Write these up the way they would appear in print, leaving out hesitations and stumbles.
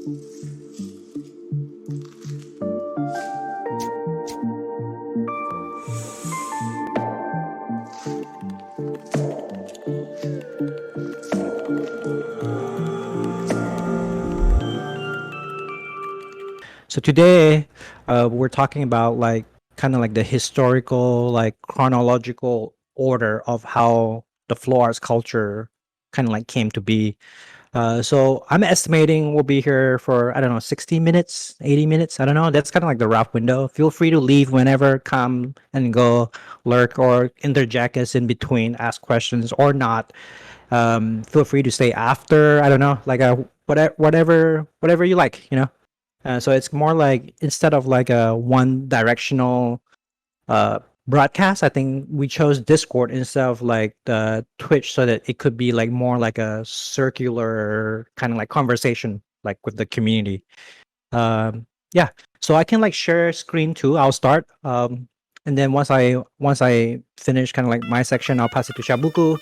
So today, we're talking about like kind of like the historical, like chronological order of how the flow arts culture kind of like came to be. So I'm estimating we'll be here for, I don't know, 60 minutes, 80 minutes. I don't know. That's kind of like the rough window. Feel free to leave whenever, come and go, lurk or interject us in between, ask questions or not. Feel free to stay after. I don't know, like whatever you like, you know. So it's more like instead of like a one directional uh, broadcast, I think we chose Discord instead of like the Twitch so that it could be like more like a circular kind of like conversation like with the community. Yeah, so I can like share screen too. I'll start. And then once I finish kind of like my section, I'll pass it to Shabuku.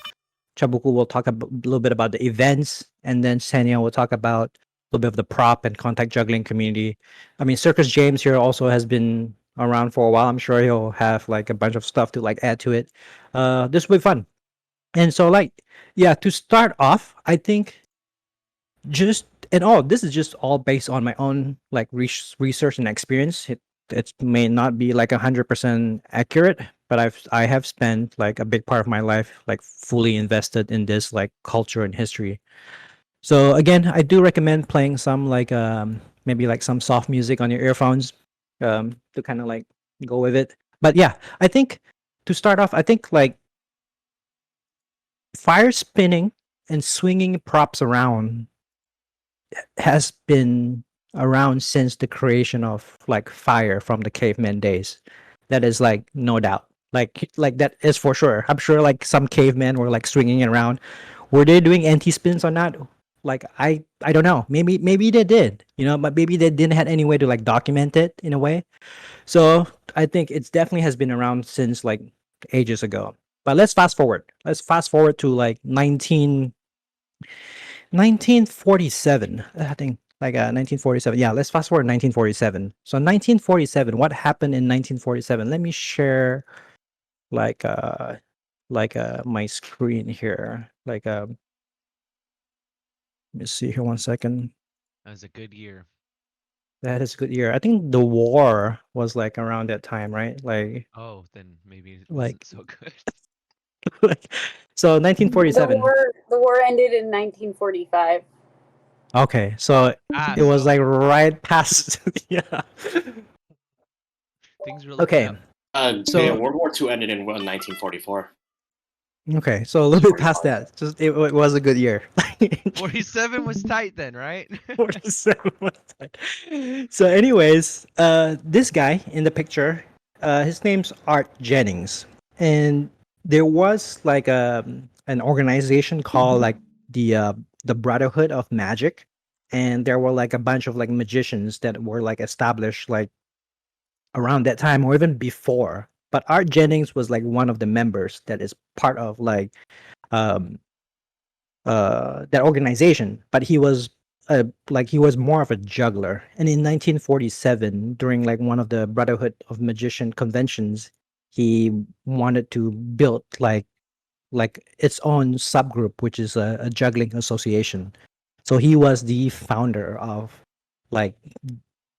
Chabuku will talk a little bit about the events, and then Sanya will talk about a little bit of the prop and contact juggling community. I mean, Circus James here also has been around for a while. I'm sure he'll have like a bunch of stuff to like add to it. This will be fun. And so, like, yeah, to start off, I think just and all this is just all based on my own like research and experience. It may not be like 100% accurate, but I have spent like a big part of my life like fully invested in this like culture and history. So again, I do recommend playing some like maybe like some soft music on your earphones to kind of like go with it. But yeah, I think to start off, I think like fire spinning and swinging props around has been around since the creation of like fire from the caveman days. That is like no doubt. Like that is for sure. I'm sure like some cavemen were like swinging it around. Were they doing anti spins or not? Like I don't know. Maybe they did. You know, but maybe they didn't have any way to like document it in a way. So I think it's definitely has been around since like ages ago. But let's fast forward. Let's fast forward to like 1947, I think, like 1947. Yeah, let's fast forward 1947. So 1947, what happened in 1947? Let me share like my screen here. Let me see here 1 second. That was a good year. That is a good year. I think the war was like around that time, right? Oh, then maybe it Like wasn't so good. like so The 1947. war ended in 1945. Okay, so Ah, it was so like right past yeah. things were looking Okay. up. Yeah, So World War II ended in 1944. okay, so a little bit past that. Just it was a good year. 47 was tight then, right? 47 was tight. So, anyways, this guy in the picture, his name's Art Jennings, and there was like an organization called like the Brotherhood of Magic, and there were like a bunch of like magicians that were like established like around that time or even before. But Art Jennings was like one of the members that is part of like um that organization, but he was more of a juggler. And in 1947, during like one of the Brotherhood of Magician conventions, he wanted to build like its own subgroup, which is a juggling association. So he was the founder of like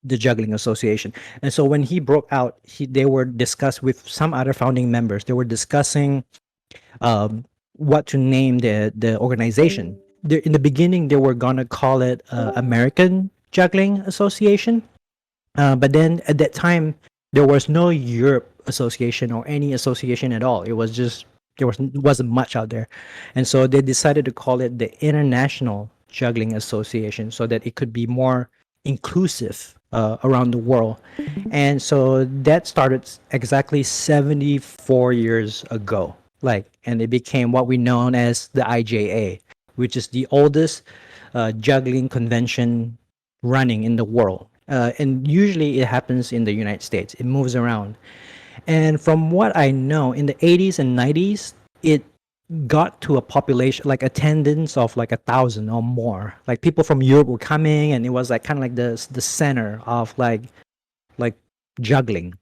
the juggling association. And so when he broke out, they were discussed with some other founding members. They were discussing what to name the organization. In the beginning, they were gonna call it American Juggling Association, but then at that time, there was no Europe Association or any association at all. It was just wasn't much out there, and so they decided to call it the International Juggling Association so that it could be more inclusive around the world. And so that started exactly 74 years ago. Like, and it became what we know as the IJA, which is the oldest juggling convention running in the world. And usually it happens in the United States. It moves around. And from what I know, in the 80s and 90s, it got to a population like attendance of like 1,000 or more. Like people from Europe were coming, and it was like kind of like the center of like juggling.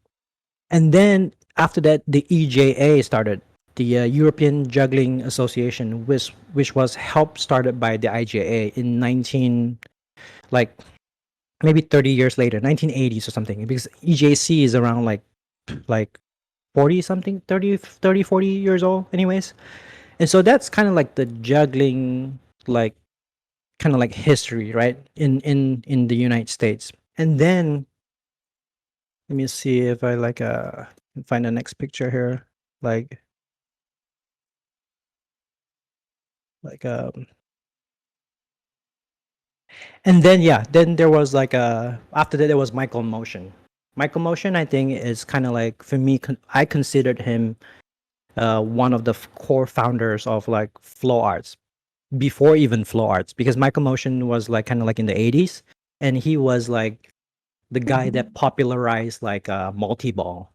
And then after that, the EJA started, the European Juggling Association, which was helped started by the IJA in 19 like maybe 30 years later, 1980s or something, because EJC is around like 40 something, 40 years old anyways. And so that's kind of like the juggling, like kind of like history, right? In the United States. And then let me see if I can find the next picture here. Like like and then yeah, then there was like after that there was Michael Motion. Michael Motion, I think, is kind of like, for me, I considered him one of the core founders of like flow arts, before even flow arts, because Michael Motion was like kind of like in the 80s, and he was like the guy that popularized like multi-ball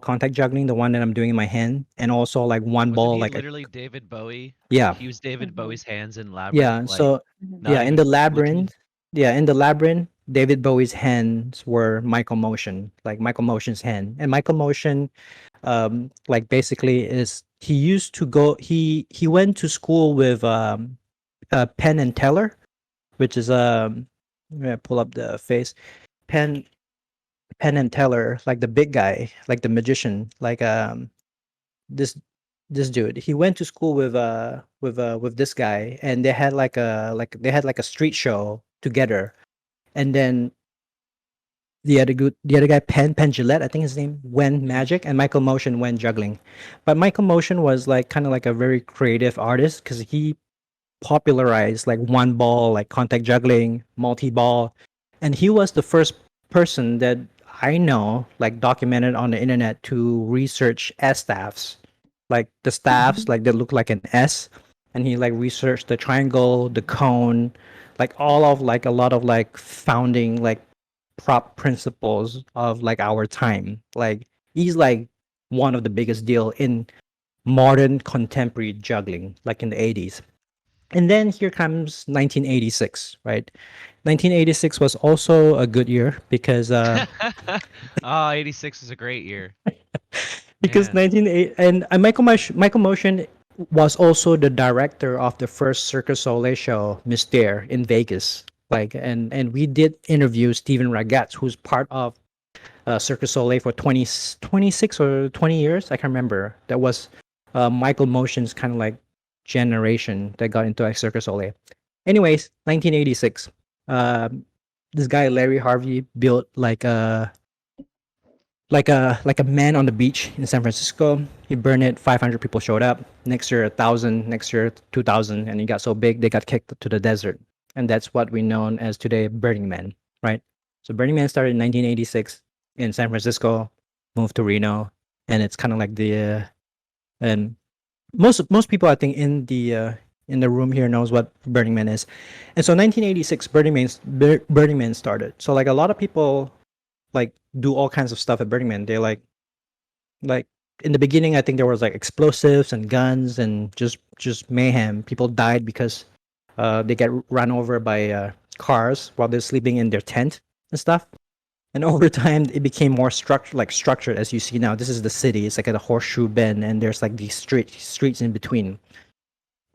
contact juggling, the one that I'm doing in my hand, and also like one Wasn't ball he like a literally David Bowie? yeah. He was David Mhm. Bowie's hands in Labyrinth, Yeah, like so not yeah, in the even looking. labyrinth, yeah, in the labyrinth, David Bowie's hands were Michael Motion, like Michael Motion's hand. And Michael Motion, like basically is he used to go he went to school with Penn and Teller, which is I'm gonna pull up the face. Penn Penn and Teller, like the big guy, like the magician, like this this dude. He went to school with this guy, and they had they had like a street show together. And then the other guy, Penn Gillette, I think his name, went Mhm. magic, and Michael Motion went juggling. But Michael Motion was like kind of like a very creative artist, because he popularized like one ball, like contact juggling, multi ball, and he was the first person that I know, like documented on the internet, to research S staffs, like the staffs like that look like an S, and he like researched the triangle, the cone, like all of like a lot of like founding like prop principles of like our time. Like he's like one of the biggest deal in modern contemporary juggling, like in the 80s. And then here comes 1986, right? 1986 was also a good year because Ah, 86 is a great year. because Man. 1980 and Michael Motion was also the director of the first Circus Soleil show, Mystere, in Vegas. Like, and we did interview Steven Ragatz, who's part of Circus Soleil for 26 or 20 years. I can't remember. That was Michael Motion's kind of like generation that got into like Circus Soleil. Anyways, 1986. Um, this guy Larry Harvey built like a man on the beach in San Francisco. He burned it. 500 people showed up. Next year, 1,000. Next year, 2,000. And he got so big they got kicked to the desert. And that's what we know as today Burning Man, right? So Burning Man started in 1986 in San Francisco, moved to Reno, and it's kind of like and most people I think in the room here knows what Burning Man is. And so 1986 Burning Man started. So like a lot of people like do all kinds of stuff at Burning Man. They like in the beginning I think there was like explosives and guns and just mayhem. People died because they get run over by cars while they're sleeping in their tent and stuff. And over time it became more structured as you see now. This is the city. It's like at a horseshoe bend, and there's like these streets in between.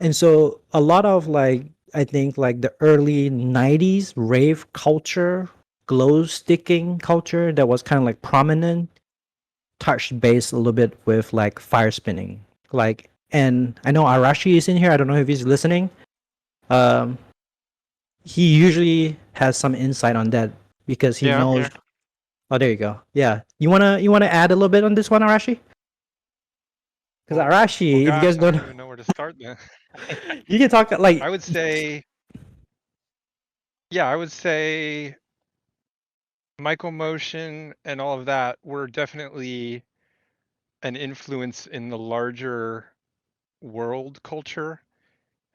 And so a lot of like I think like the early 90s rave culture, glow sticking culture that was kind of like prominent, touched base a little bit with like fire spinning. Like, and I know Arashi is in here. I don't know if he's listening. Um he usually has some insight on that because he Yeah, I'm knows. here. Oh, there you go. Yeah. You wanna add a little bit on this one, Arashi? Because Well, Arashi, if you guys gosh, I don't don't even know where to start then. you can talk like I would say, yeah, I would say Michael Motion and all of that were definitely an influence in the larger world culture.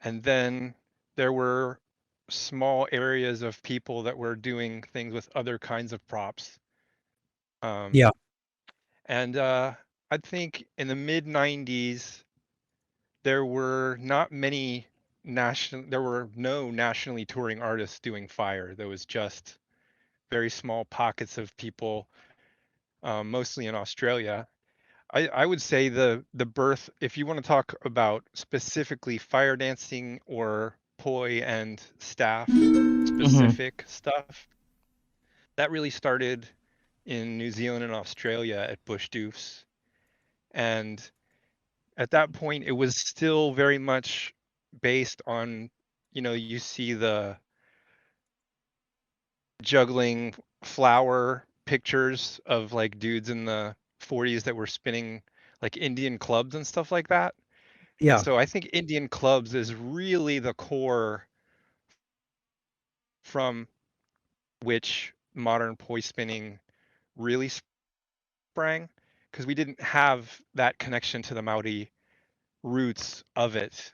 And then there were small areas of people that were doing things with other kinds of props. yeah. And I think in the mid 90s, there were not many there were no nationally touring artists doing fire. There was just very small pockets of people, mostly in Australia. I would say the birth, if you want to talk about specifically fire dancing or poi and staff Hmm. specific stuff, that really started in New Zealand and Australia at Bush Doofs. And at that point, it was still very much based on, you see the juggling flower pictures of like dudes in the 40s that were spinning like Indian clubs and stuff like that. And Yeah. so I think Indian clubs is really the core from which modern poi spinning really sprang, because we didn't have that connection to the Maori roots of it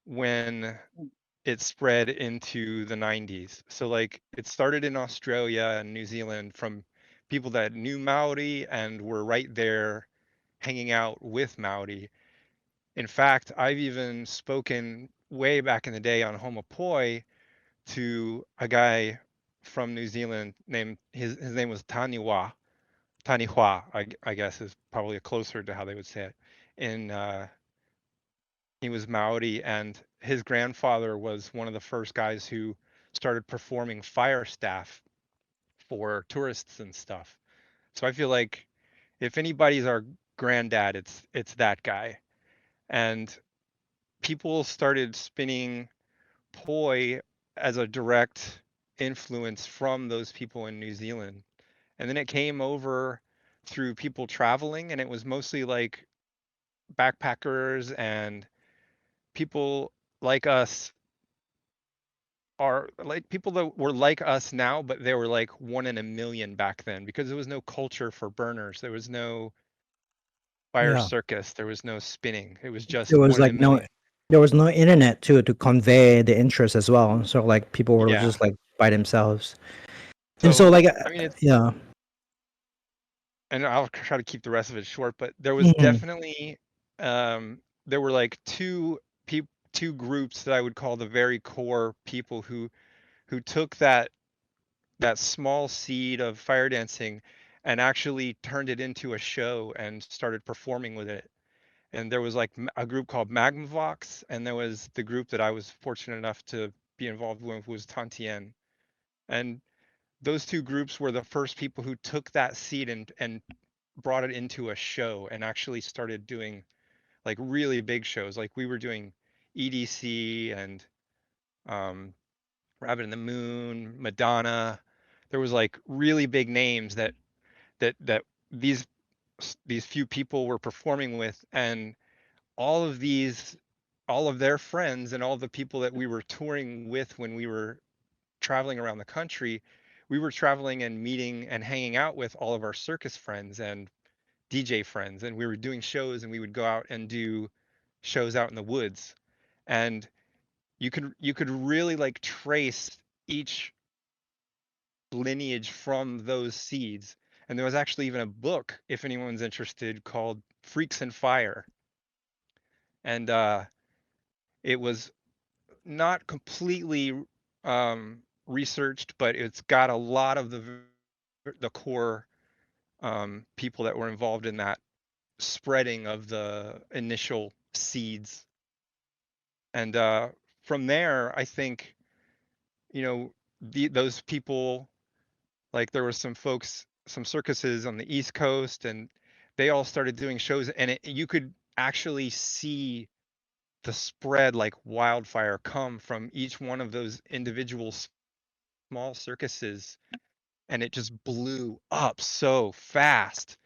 when it spread into the 90s. So like it started in Australia and New Zealand from people that knew Maori and were right there hanging out with Maori. In fact, I've even spoken way back in the day on Homopoi to a guy from New Zealand named his name was Taniwa, I guess is probably closer to how they would say it. In he was Maori, and his grandfather was one of the first guys who started performing fire staff for tourists and stuff. So I feel like if anybody's our granddad, it's that guy. And people started spinning poi as a direct influence from those people in New Zealand. And then it came over through people traveling, and it was mostly like backpackers and people like us are like people that were like us now, but they were like one in a million back then because there was no culture for burners. There was no fire Yeah. circus. There was no spinning. It was There just was one in a like no million. there was no internet to convey the interest as well. So like people were Yeah. just like by themselves. And so So, like I mean, yeah. and I'll try to keep the rest of it short, but there was Mhm. definitely, there were like two groups that I would call the very core people who took that small seed of fire dancing and actually turned it into a show and started performing with it. And there was like a group called Magmavox, and there was the group that I was fortunate enough to be involved with was Tantien. And those two groups were the first people who took that seed and brought it into a show and actually started doing like really big shows. Like we were doing EDC and um, Rabbit in the Moon, Madonna. There was like really big names that these these few people were performing with, and all of these, all of their friends and all the people that we were touring with when we were traveling around the country, we were traveling and meeting and hanging out with all of our circus friends and DJ friends, and we were doing shows, and we would go out and do shows out in the woods, and you could really like trace each lineage from those seeds. And there was actually even a book, if anyone's interested, called Freaks and Fire. And it was not completely researched, but it's got a lot of the core people that were involved in that spreading of the initial seeds. And from there, I think, those people, like there were some folks, some circuses on the East Coast, and they all started doing shows, and you could actually see the spread like wildfire come from each one of those individual small circuses, and it just blew up so fast.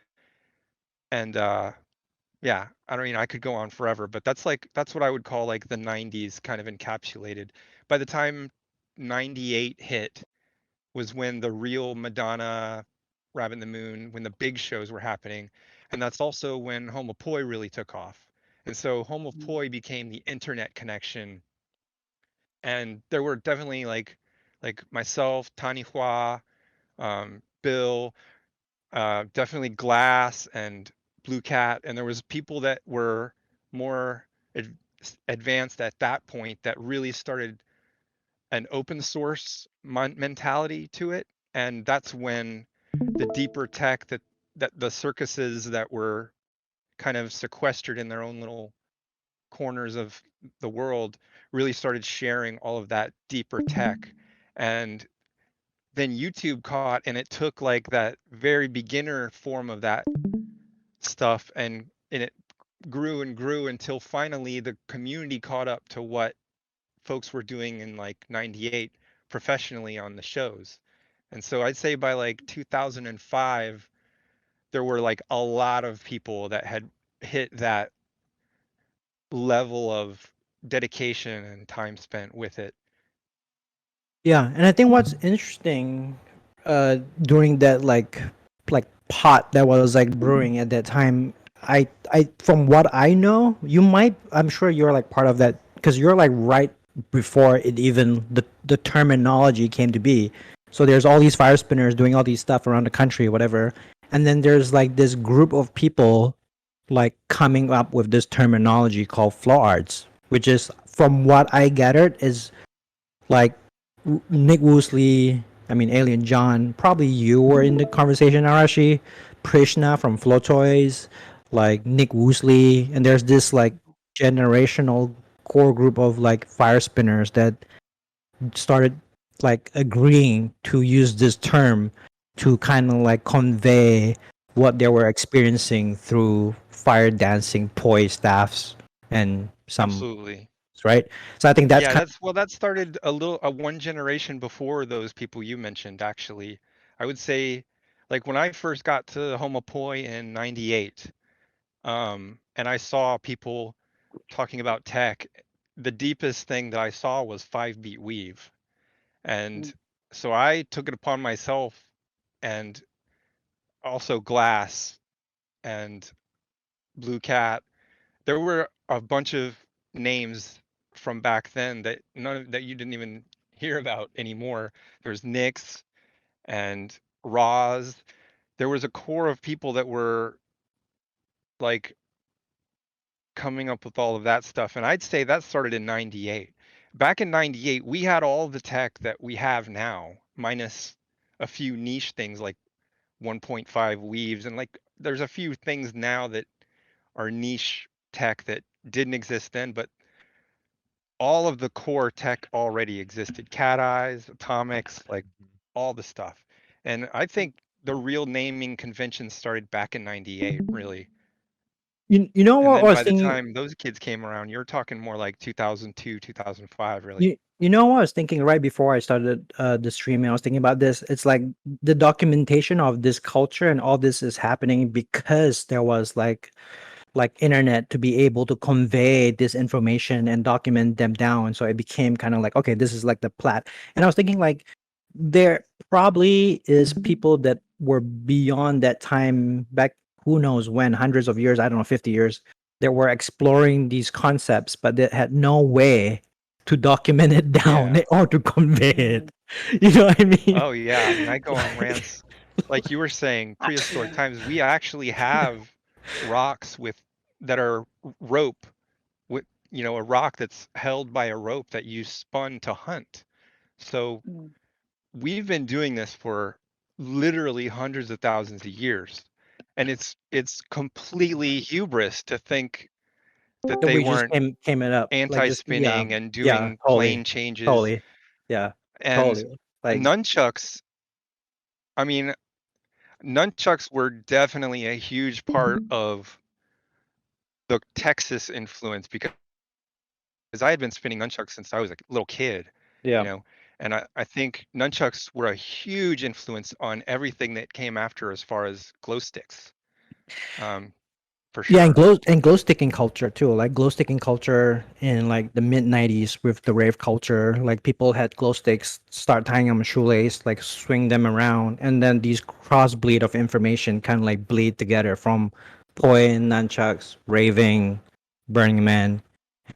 And yeah, I don't mean I could go on forever, but that's what I would call like the 90s kind of encapsulated. By the time 98 hit was when the real Madonna, Rabbit in the Moon, when the big shows were happening. And that's also when Home of Poi really took off. And so Home of Poi became the internet connection. And there were definitely like myself, Tani Hua, Bill, definitely Glass and Blue Cat, and there was people that were more advanced at that point that really started an open source mentality to it, and that's when the deeper tech that the circuses that were kind of sequestered in their own little corners of the world really started sharing all of that deeper tech. And then YouTube caught, and it took like that very beginner form of that stuff, and it grew and grew until finally the community caught up to what folks were doing in like 98 professionally on the shows. And so I'd say by like 2005 there were like a lot of people that had hit that level of dedication and time spent with it. Yeah, and I think what's interesting during that like pot that was like brewing at that time, I from what I know, I'm sure you're like part of that because you're like right before it even the terminology came to be. So there's all these fire spinners doing all these stuff around the country, whatever. And then there's like this group of people like coming up with this terminology called flow arts, which is from what I gathered is like Nick Woosley, I mean Alien John, probably you were in the conversation, Arashi, Prishna from Flow Toys, like Nick Woosley, and there's this like generational core group of like fire spinners that started like agreeing to use this term to kind of like convey what they were experiencing through fire dancing toy staffs and some, Absolutely. right? So I think that's Yeah, kind that started a one generation before those people you mentioned, actually. I would say, like when I first got to Homopoi in 98, and I saw people talking about tech, the deepest thing that I saw was 5-beat weave. And so I took it upon myself, and also Glass and Blue Cat. There were a bunch of names from back then that that you didn't even hear about anymore. There's Nyx and Roz. There was a core of people that were like coming up with all of that stuff, and I'd say that started in 98. Back in 98, we had all the tech that we have now, minus a few niche things like 1.5 weaves, and like there's a few things now that are niche tech that didn't exist then, but all of the core tech already existed. Cat eyes, atomics, like all the stuff. And I think the real naming convention started back in 98, really. you know And what I then was by the thinking. time those kids came around, you're talking more like 2002, 2005, really. You know what I was thinking right before I started the stream. I was thinking about this. It's like the documentation of this culture and all this is happening because there was like internet to be able to convey this information and document them down. So it became kind of like, okay, this is like the plat. And I was thinking like there probably is people that were beyond that time back, who knows when, hundreds of years, I don't know, 50 years, that were exploring these concepts, but that had no way to document it down Yeah. or to convey it. You know what I mean? Oh, yeah. I mean, I go on rants. Like you were saying, prehistoric times, we actually have rocks with that are rope with, a rock that's held by a rope that you spun to hunt. So we've been doing this for literally hundreds of thousands of years. And it's completely hubris to think that That they we just weren't came it up like just anti-spinning and yeah, doing totally, plane changes. totally, yeah, And totally. Like nunchucks, I mean, nunchucks were definitely a huge part of the Texas influence because I had been spinning nunchucks since I was a little kid, you yeah. know, and I think nunchucks were a huge influence on everything that came after as far as glow sticks, um, for Yeah, sure. and glow sticking culture too. Like glow sticking culture in like the mid '90s with the rave culture. Like people had glow sticks, start tying them a shoelace, like swing them around, and then these crossbleed of information kind of like bleed together from poi and nunchucks, raving, Burning Man.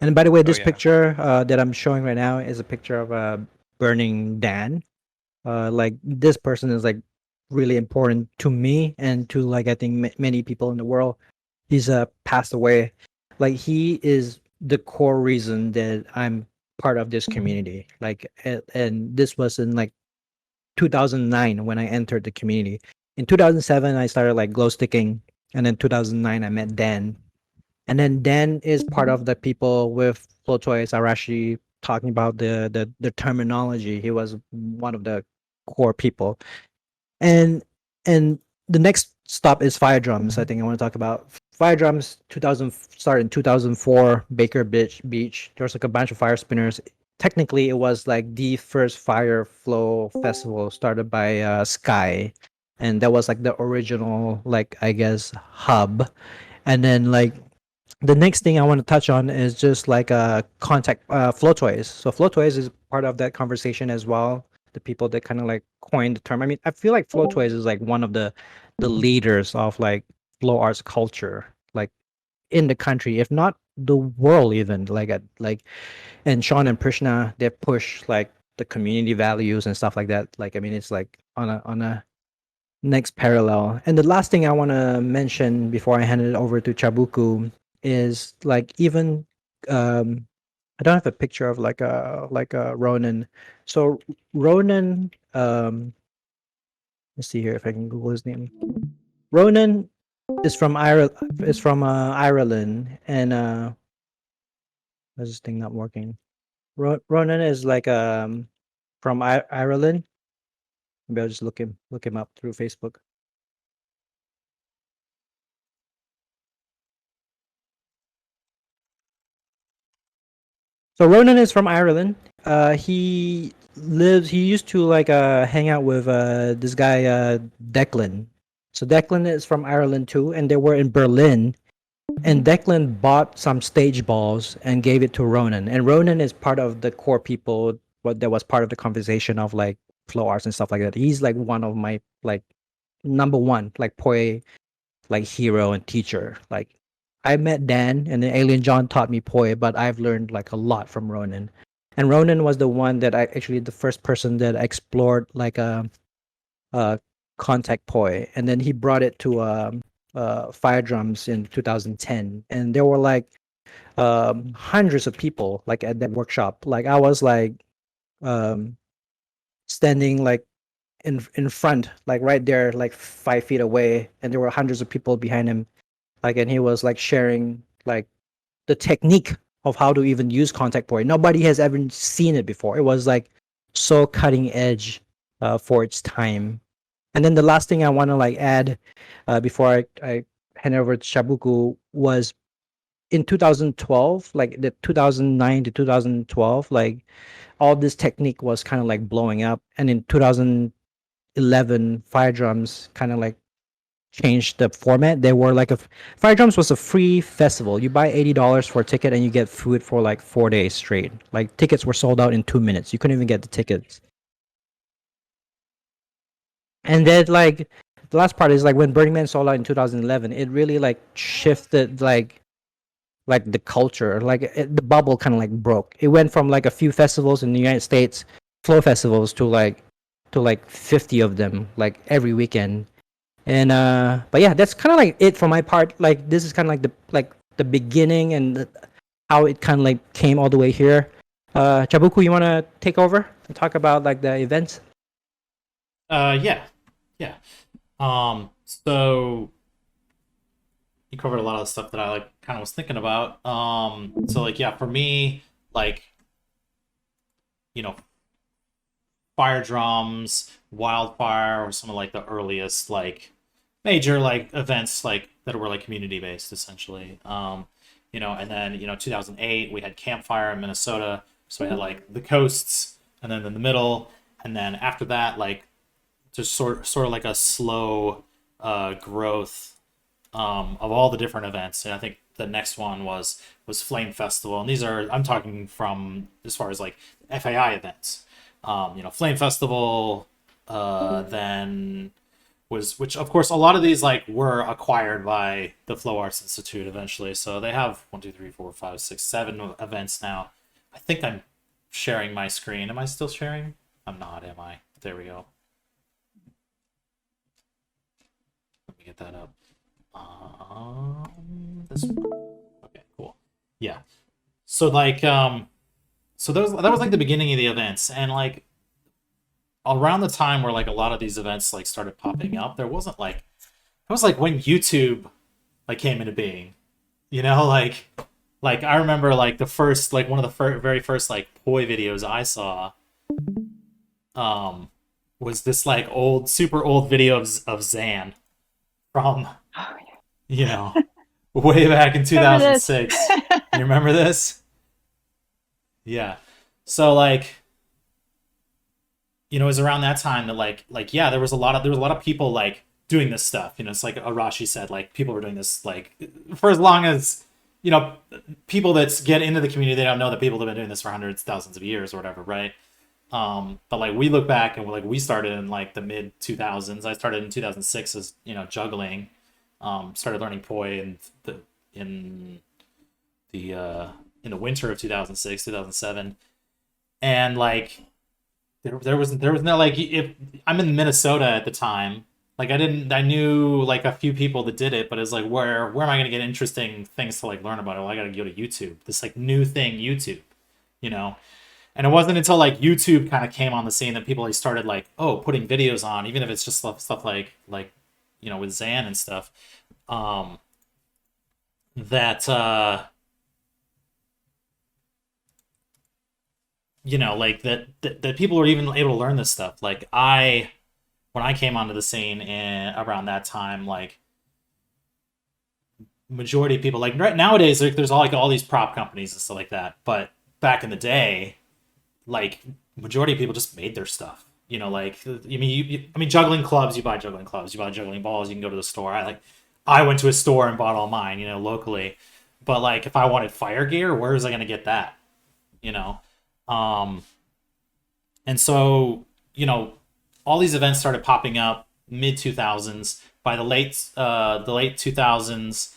And by the way, Oh this yeah. picture that I'm showing right now is a picture of Burning Dan. Like this person is like really important to me and to like I think many people in the world. He's passed away. Like he is the core reason that I'm part of this community. Like, and this was in like 2009 when I entered the community. In 2007, I started like glow sticking, and then 2009 I met Dan, and then Dan is part of the people with Flow Toys are actually talking about the terminology. He was one of the core people, and and the next stop is fire drums. I think I want to talk about fire drums. 2000 started in 2004, Baker Beach. There was like a bunch of fire spinners. Technically, it was like the first fire flow festival started by Sky, and that was like the original, like I guess, hub. And then like the next thing I want to touch on is just like contact flow toys. So flow toys is part of that conversation as well. The people that kind of like coined the term. I mean, I feel like flow toys is like one of the leaders of like flow arts culture, like in the country, if not the world, even like at like. And Sean and Prishna, they push like the community values and stuff like that. Like I mean, it's like on a next parallel. And the last thing I want to mention before I hand it over to Chabuku is like even I don't have a picture of like a Ronan. So Ronan, let's see here if I can Google his name. Ronan is from Ireland, and why is this thing not working? Ronan is like from Ireland. Maybe I'll just look him up through Facebook. So Ronan is from Ireland. He used to like hang out with this guy Declan. So Declan is from Ireland too, and they were in Berlin. And Declan bought some stage balls and gave it to Ronan. And Ronan is part of the core people. What that was part of the conversation of like flow arts and stuff like that. He's like one of my like number one like poi like hero and teacher. Like I met Dan and then Alien John taught me poi, but I've learned like a lot from Ronan. And Ronan was the one that I actually the first person that explored like a contact poi, and then he brought it to fire drums in 2010, and there were like hundreds of people like at that workshop. Like I was like um standing like in front, like right there, like 5 feet away, and there were hundreds of people behind him. Like, and he was like sharing like the technique of how to even use contact point. Nobody has ever seen it before. It was like so cutting edge for its time. And then the last thing I want to like add before I hand over to Shabuku was in 2012, like the 2009 to 2012, like all this technique was kind of like blowing up. And in 2011, fire drums kind of like changed the format. They were like Fire Drums was a free festival. You buy $80 for a ticket and you get food for like 4 days straight. Like tickets were sold out in 2 minutes. You couldn't even get the tickets. And then like the last part is like when Burning Man sold out in 2011, it really like shifted like the culture. Like the bubble kind of like broke. It went from like a few festivals in the United States, flow festivals, to like 50 of them like every weekend. And but yeah, that's kind of like it for my part. Like this is kind of like the beginning and how it kind of like came all the way here. Chabuku, you want to take over and talk about like the events? Yeah, yeah. So you covered a lot of the stuff that I like kind of was thinking about. So like yeah, for me, like you know, fire drums, wildfire, or some of like the earliest like major like events like that were like community based essentially. And then 2008 we had campfire in Minnesota, so we had like the coasts, and then in the middle, and then after that like just sort of like a slow growth of all the different events. And I think the next one was Flame Festival, and these are I'm talking from as far as like FAI events. Flame Festival, then was which of course a lot of these like were acquired by the Flow Arts Institute eventually. So they have 1, 2, 3, 4, 5, 6, 7 events now. I think I'm sharing my screen. Am I still sharing? I'm not, am I? There we go. Let me get that up. This. Okay, cool. Yeah. So like so that was like the beginning of the events, and like around the time where like a lot of these events like started popping up, there wasn't like it was like when YouTube like came into being, you know, like I remember like the first like one of the very first like poi videos I saw was this like old super old video of Zan from you know way back in Remember this. 2006. You remember this? Yeah. So like you know, it was around that time that like yeah, there was a lot of people like doing this stuff. You know, it's like Arashi said, like people were doing this like for as long as you know, people that get into the community, they don't know that people have been doing this for hundreds, thousands of years or whatever, right? But like we look back and we're like we started in like the mid 2000s. I started in 2006 as you know juggling. Started learning poi in the winter of 2006, 2007, and like there was no like if I'm in Minnesota at the time. Like I knew like a few people that did it, but it's like where am I gonna get interesting things to like learn about it? Well, I gotta go to YouTube. This like new thing, YouTube, you know. And it wasn't until like YouTube kind of came on the scene that people like started like putting videos on, even if it's just stuff like you know with Zan and stuff. That you know like that people were even able to learn this stuff. Like when I came onto the scene around that time, like majority of people, like right nowadays, there's all these prop companies and stuff like that. But back in the day, like majority of people just made their stuff. You know, like I mean, juggling clubs. You buy juggling clubs. You buy juggling balls. You can go to the store. I went to a store and bought all mine. You know, locally. But like, if I wanted fire gear, where was I gonna get that? You know, and so you know. All these events started popping up mid 2000s. By the late 2000s,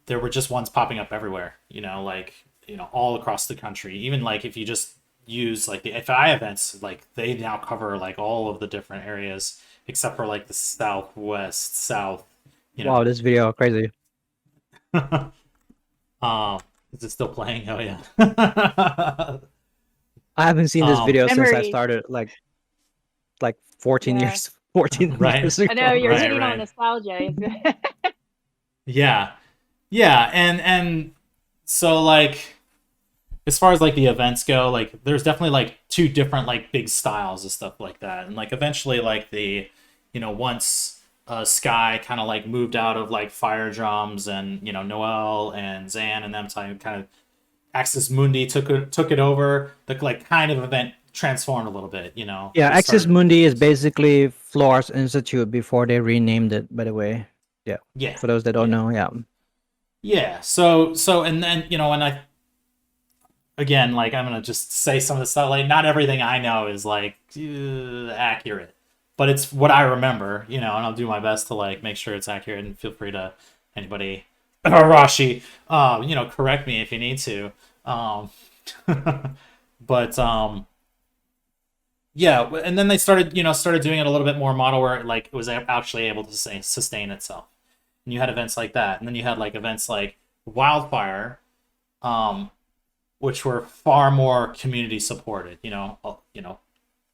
there were just ones popping up everywhere. You know, like you know, all across the country. Even like if you just use like the FI events, like they now cover like all of the different areas except for like the southwest, south. You know. Wow, this video crazy. Is it still playing? Oh yeah. I haven't seen this video since I Memories. started like 14 Yeah. years 14 Right. years ago. I know you're Right, hitting right. on nostalgia. Yeah, and so like as far as like the events go, like there's definitely like two different like big styles of stuff like that, and like eventually like the you know once Sky kind of like moved out of like fire drums and you know Noel and Zan and them time kind of Axis Mundi took it over. The like kind of event transformed a little bit, you know. Yeah, They Axis started- Mundi is basically Flores Institute before they renamed it, by the way. yeah. For those that don't know, yeah. Yeah. So and then you know, and I again like I'm gonna just say some of the stuff. Like not everything I know is like accurate, but it's what I remember. You know, and I'll do my best to like make sure it's accurate. And feel free to anybody Rashi, you know, correct me if you need to. But yeah, and then they started doing it a little bit more model where it was actually able to sustain itself. And you had events like that, and then you had like events like Wildfire, which were far more community supported.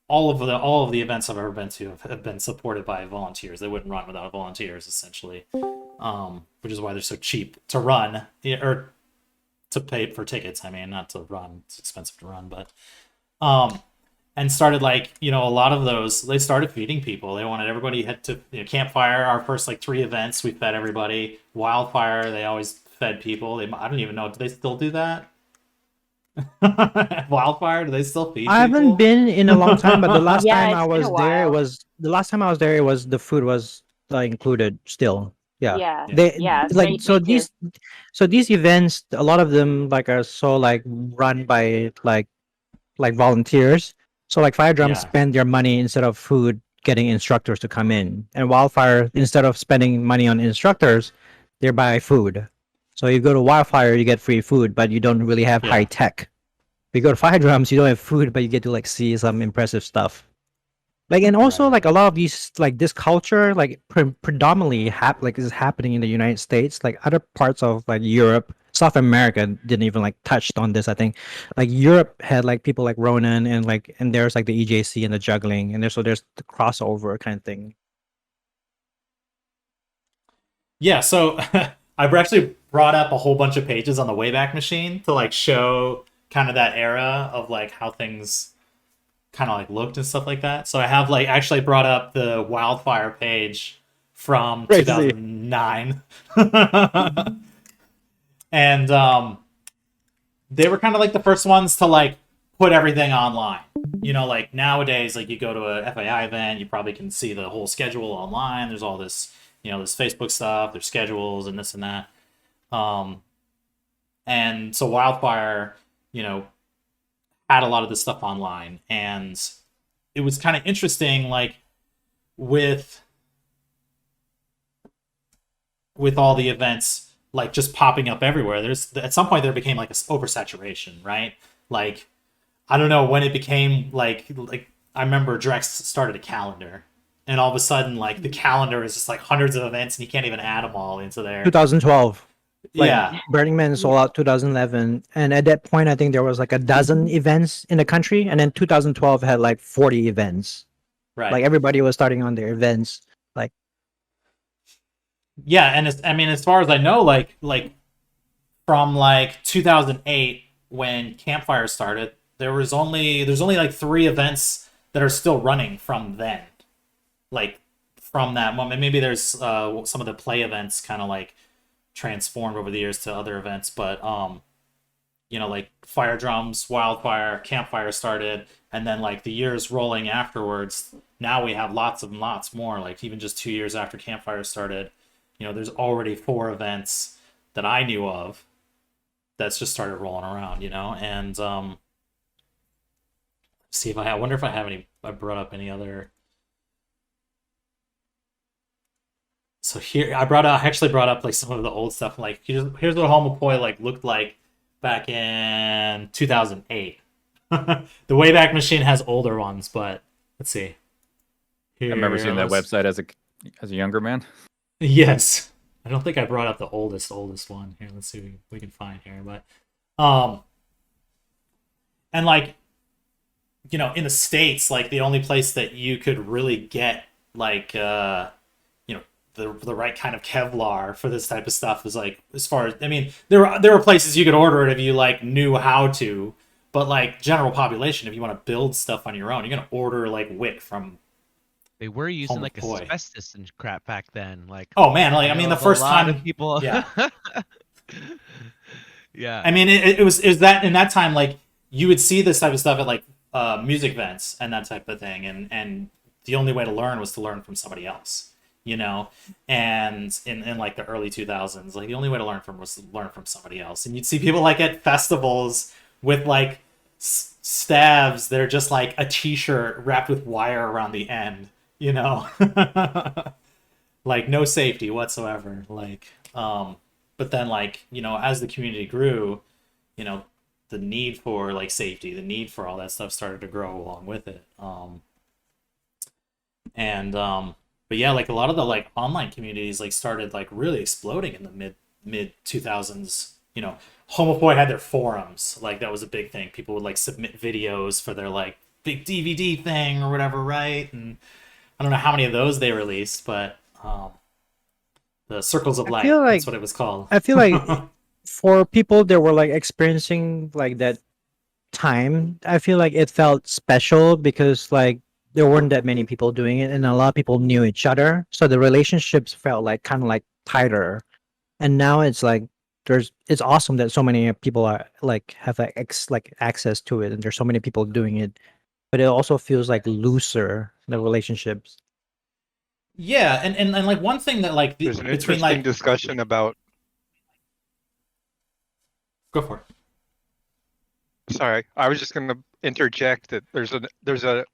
All of the events I've ever been to have been supported by volunteers. They wouldn't run without volunteers, essentially, which is why they're so cheap to run or to pay for tickets. I mean, not to run; it's expensive to run, but and started a lot of those. They started feeding people. They wanted everybody had to Campfire. Our first 3 events, we fed everybody. Wildfire, they always fed people. I don't even know. Do they still do that? Wildfire, do they still feed I people? haven't been in a long time, but the last Yeah, time I it's been was a there, while. the food was included still. Yeah. Yeah. They Yeah, like me too. these events, a lot of them are so run by volunteers. So fire drums Yeah. spend their money instead of food getting instructors to come in, and Wildfire, instead of spending money on instructors, they buy food. So you go to Wildfire, you get free food, but you don't really have Yeah. high tech. If you go to fire drums, you don't have food, but you get to see some impressive stuff. And also Right. a lot of these this culture predominantly is happening in the United States. Other parts of Europe, South America didn't even like touched on this. I think like Europe had like people like Ronan and there's like the EJC and the juggling and there's the crossover kind of thing. Yeah, so I've actually brought up a whole bunch of pages on the Wayback Machine to like show kind of that era of like how things kind of like looked and stuff like that. So I have like actually brought up the Wildfire page from Great to see. 2009. And they were kind of like the first ones to like put everything online. You know, like nowadays, like you go to a FAI event, you probably can see the whole schedule online. There's all this, you know, this Facebook stuff, there's schedules and this and that. And so Wildfire, you know, had a lot of this stuff online, and it was kind of interesting, like with all the events like just popping up everywhere. There's at some point there became like a oversaturation, right? Like I don't know when it became like I remember Drex started a calendar, and all of a sudden like the calendar is just like hundreds of events, and you can't even add them all into there. 2012. Like, Yeah, Burning Man sold out 2011, and at that point, I think there was like a dozen events in the country, and then 2012 had like 40 events. right. Like everybody was starting on their events. Like Yeah, and I mean, as far as I know, like from like 2008 when Campfire started, there's only like 3 events that are still running from then. Like from that moment, maybe there's some of the play events kind of like transformed over the years to other events, but you know, like Fire Drums, Wildfire, Campfire started, and then like the years rolling afterwards, now we have lots and lots more. Like even just 2 years after Campfire started, you know, there's already 4 events that I knew of that's just started rolling around, you know. And see if I wonder if I brought up any other. So here I actually brought up like some of the old stuff. Like here's what Homopoi like looked like back in 2008. The Wayback Machine has older ones, but let's see. I remember seeing that website as a younger man. Yes, I don't think I brought up the oldest one. Here, let's see what we can find here. But and like, you know, in the States, like the only place that you could really get like you know, the right kind of Kevlar for this type of stuff is like, as far as, I mean, there were places you could order it if you like knew how to, but like general population, if you want to build stuff on your own, you're gonna order like wick from. They were using like Homopoi. asbestos and crap back then. Like, Oh man, like I you mean, know, the first a lot time of people. yeah. Yeah. I mean, it was that in that time, like you would see this type of stuff at like music events and that type of thing, and the only way to learn was to learn from somebody else, you know. And in like the early 2000s, like the only way to learn was to learn from somebody else, and you'd see people like at festivals with like stabs that are just like a t-shirt wrapped with wire around the end, you know. Like no safety whatsoever, like but then like, you know, as the community grew, you know, the need for like safety, the need for all that stuff started to grow along with it. But yeah, like a lot of the like online communities like started like really exploding in the mid 2000s. You know, Homopoi had their forums, like that was a big thing. People would like submit videos for their like big DVD thing or whatever, right? And I don't know how many of those they released, but the Circles of I Light, feel like- that's what it was called. I feel like for people that were like experiencing like that time, I feel like it felt special because like there weren't that many people doing it and a lot of people knew each other. So the relationships felt like kind of like tighter. And now it's like it's awesome that so many people are like have like access to it and there's so many people doing it. But it also feels like looser, the relationships. Yeah, and like one thing that like There's an between interesting like discussion about. go for it. Sorry, I was just going to interject that there's a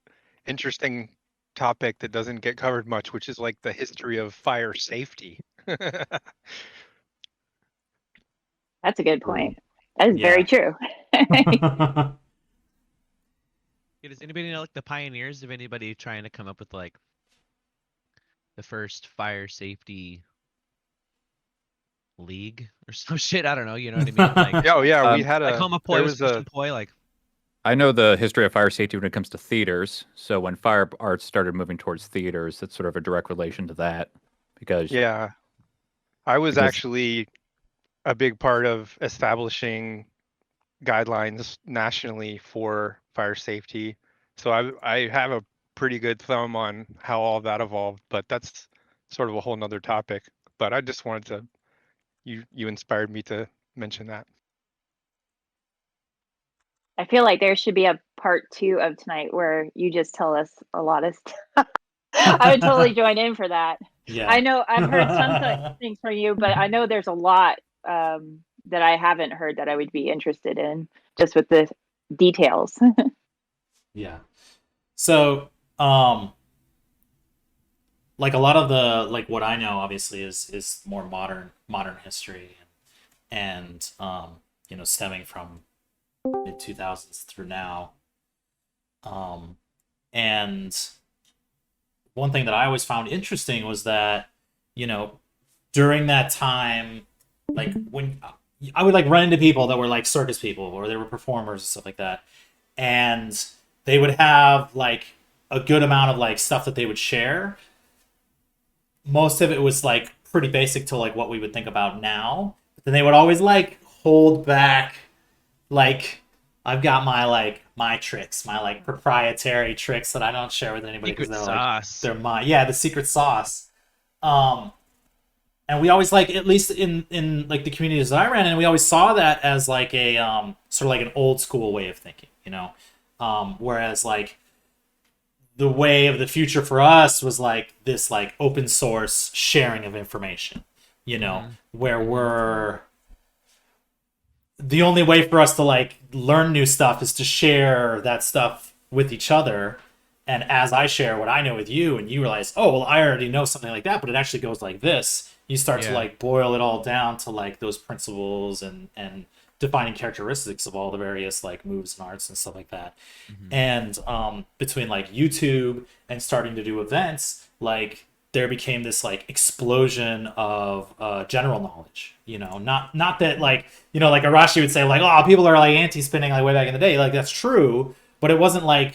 interesting topic that doesn't get covered much, which is like the history of fire safety. That's a good point. That is very true. Yeah, does anybody know like the pioneers of anybody trying to come up with like the first fire safety league or some shit. I don't know. You know what I mean? Like, Yeah, oh yeah, we had like a homopoy there was was a Christian poi. Like, I know the history of fire safety when it comes to theaters. So when fire arts started moving towards theaters, it's sort of a direct relation to that because yeah. I was because actually a big part of establishing guidelines nationally for fire safety. So I have a pretty good thumb on how all that evolved, but that's sort of a whole nother topic. But I just wanted to you inspired me to mention that. I feel like there should be a part 2 of tonight where you just tell us a lot of stuff. I would totally join in for that. Yeah. I know I've heard some things from you, but I know there's a lot that I haven't heard that I would be interested in, just with the details. Yeah. So, like a lot of the like what I know obviously is more modern history and you know, stemming from mid 2000s through now. And one thing that I always found interesting was that, you know, during that time, like when I would like run into people that were like circus people or they were performers and stuff like that, and they would have like a good amount of like stuff that they would share. Most of it was like pretty basic to like what we would think about now. But then they would always like hold back, like I've got my tricks, my like proprietary tricks that I don't share with anybody secret they're sauce. like they're my the secret sauce. And we always like, at least in like the communities that I ran in, we always saw that as like a sort of like an old school way of thinking, you know. Whereas like the way of the future for us was like this like open source sharing of information, you know, where we're the only way for us to like learn new stuff is to share that stuff with each other. And as I share what I know with you and you realize, oh, well, I already know something like that, but it actually goes like this. You start to like boil it all down to like those principles and defining characteristics of all the various like moves and arts and stuff like that. And between like YouTube and starting to do events, like there became this like explosion of general knowledge, you know, not that like, you know, like Arashi would say like, oh, people are like anti-spinning like way back in the day. Like that's true, but it wasn't like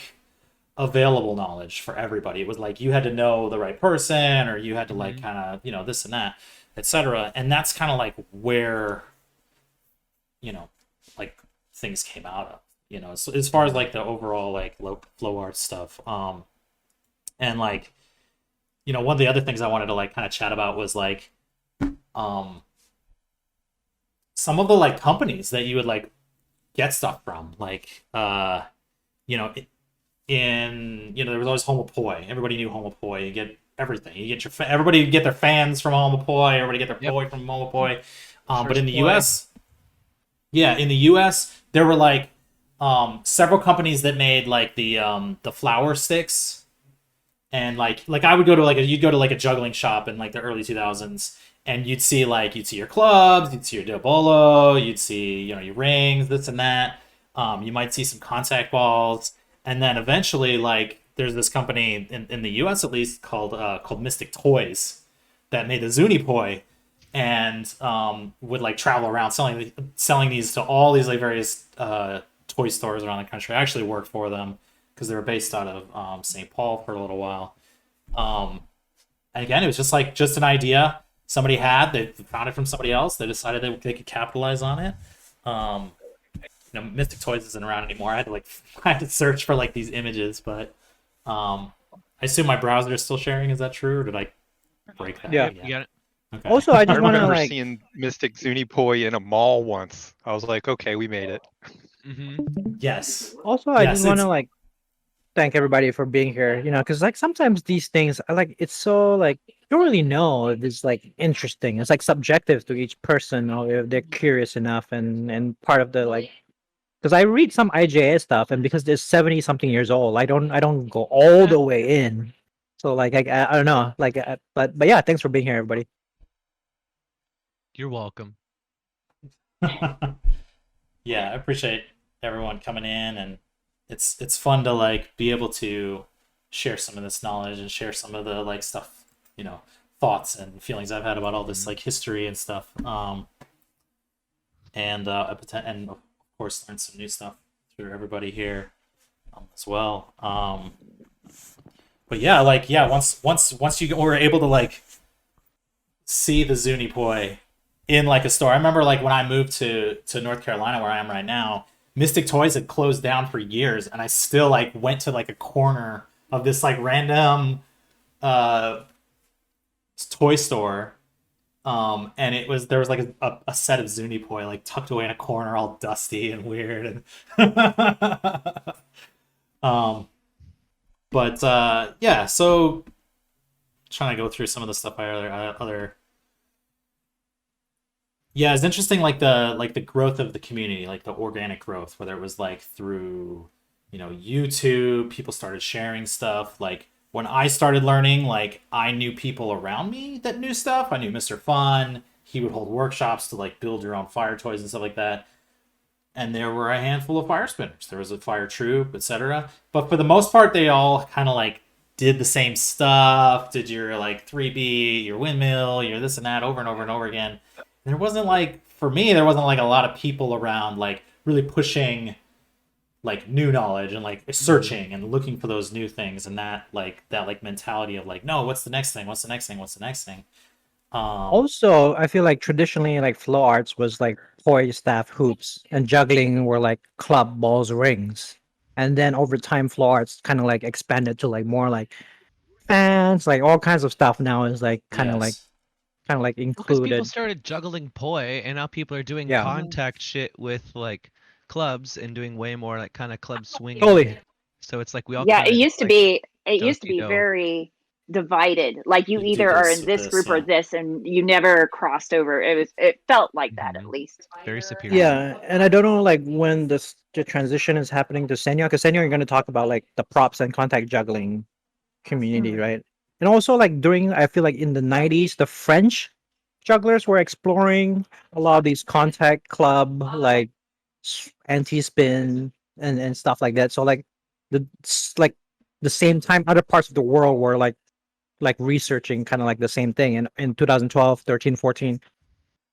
available knowledge for everybody. It was like you had to know the right person or you had to like kind of, you know, this and that, etc. And that's kind of like where, you know, like things came out of, you know, so as far as like the overall like flow art stuff. And like, you know, one of the other things I wanted to like kind of chat about was like some of the like companies that you would like get stuff from, like you know, you know, there was always Homopoi. Everybody knew Homopoi. You get everything. You get your everybody get their fans from Homopoi. Everybody get their poi from Homopoi. But in the U.S., in the U.S. there were like several companies that made like the flower sticks, and like I would go to like you'd go to like a juggling shop in like the early 2000s, and you'd see your clubs, you'd see your diabolo, you'd see, you know, your rings, this and that. You might see some contact balls. And then eventually, like, there's this company in the U.S. at least called Mystic Toys that made the Zunipoi, and would like travel around selling these to all these like various toy stores around the country. I actually worked for them because they were based out of St. Paul for a little while. And again, it was just an idea somebody had. They found it from somebody else. They decided they could capitalize on it. You know, Mystic Toys isn't around anymore. I had to search for like these images, but I assume my browser is still sharing. Is that true, or did I break that? Yeah. You got it. Okay. Also, I I just want to remember like seeing Mystic Zunipoi in a mall once. I was like, okay, we made it. Yes. also I Yes, just want to it's- like thank everybody for being here, you know, because like sometimes these things I like it's so like you don't really know if it's like interesting. It's like subjective to each person or if they're curious enough and part of the like because I read some IJA stuff and because they're 70 something years old, I don't go all the way in. So like I don't know, like but yeah, thanks for being here, everybody. You're welcome. Yeah, I appreciate everyone coming in, and it's fun to like be able to share some of this knowledge and share some of the like stuff, you know, thoughts and feelings I've had about all this Mhm. like history and stuff. And of course learn some new stuff through everybody here as well. But yeah, like once you were able to like see the Zuni Poi in like a store. I remember like when I moved to North Carolina where I am right now, Mystic Toys had closed down for years, and I still like went to like a corner of this like random toy store. And there was like a set of Zuni Poi like tucked away in a corner, all dusty and weird. And but yeah, so trying to go through some of the stuff I other. Yeah, it's interesting, like the growth of the community, like the organic growth, whether it was like through, YouTube, people started sharing stuff. Like when I started learning, like I knew people around me that knew stuff. I knew Mr. Fun. He would hold workshops to like build your own fire toys and stuff like that. And there were a handful of fire spinners. There was a fire troop, etc. But for the most part, they all kind of like did the same stuff. Did your like 3B, your windmill, your this and that over and over and over again. There wasn't like, for me, there wasn't like a lot of people around like really pushing like new knowledge and like searching and looking for those new things, and that mentality of like, no, what's the next thing, what's the next thing, what's the next thing. Also, I feel like traditionally, like flow arts was like toy staff hoops, and juggling were like club balls rings. And then over time, flow arts kind of like expanded to like more like fans, like all kinds of stuff now is like kind of like Yes. Because people included. started juggling poi, and now people are doing Yeah. contact shit with like clubs and doing way more like kind of club swinging. Totally. So it's like we all Yeah, kinda it used to like, be. It used to be do-si-do. very divided. Like you You do either are this in with this this, group or yeah. this, and you never crossed over. It felt like that at Mhm. least. Very superior. Yeah, and I don't know like when the transition is happening to Senya, because Senya, you're going to talk about like the props and contact juggling community, right? And also like during, I feel like in the 90s, the French jugglers were exploring a lot of these contact club, like anti-spin and stuff like that. So like like the same time, other parts of the world were like researching kind of like the same thing. And in 2012, 13, 14,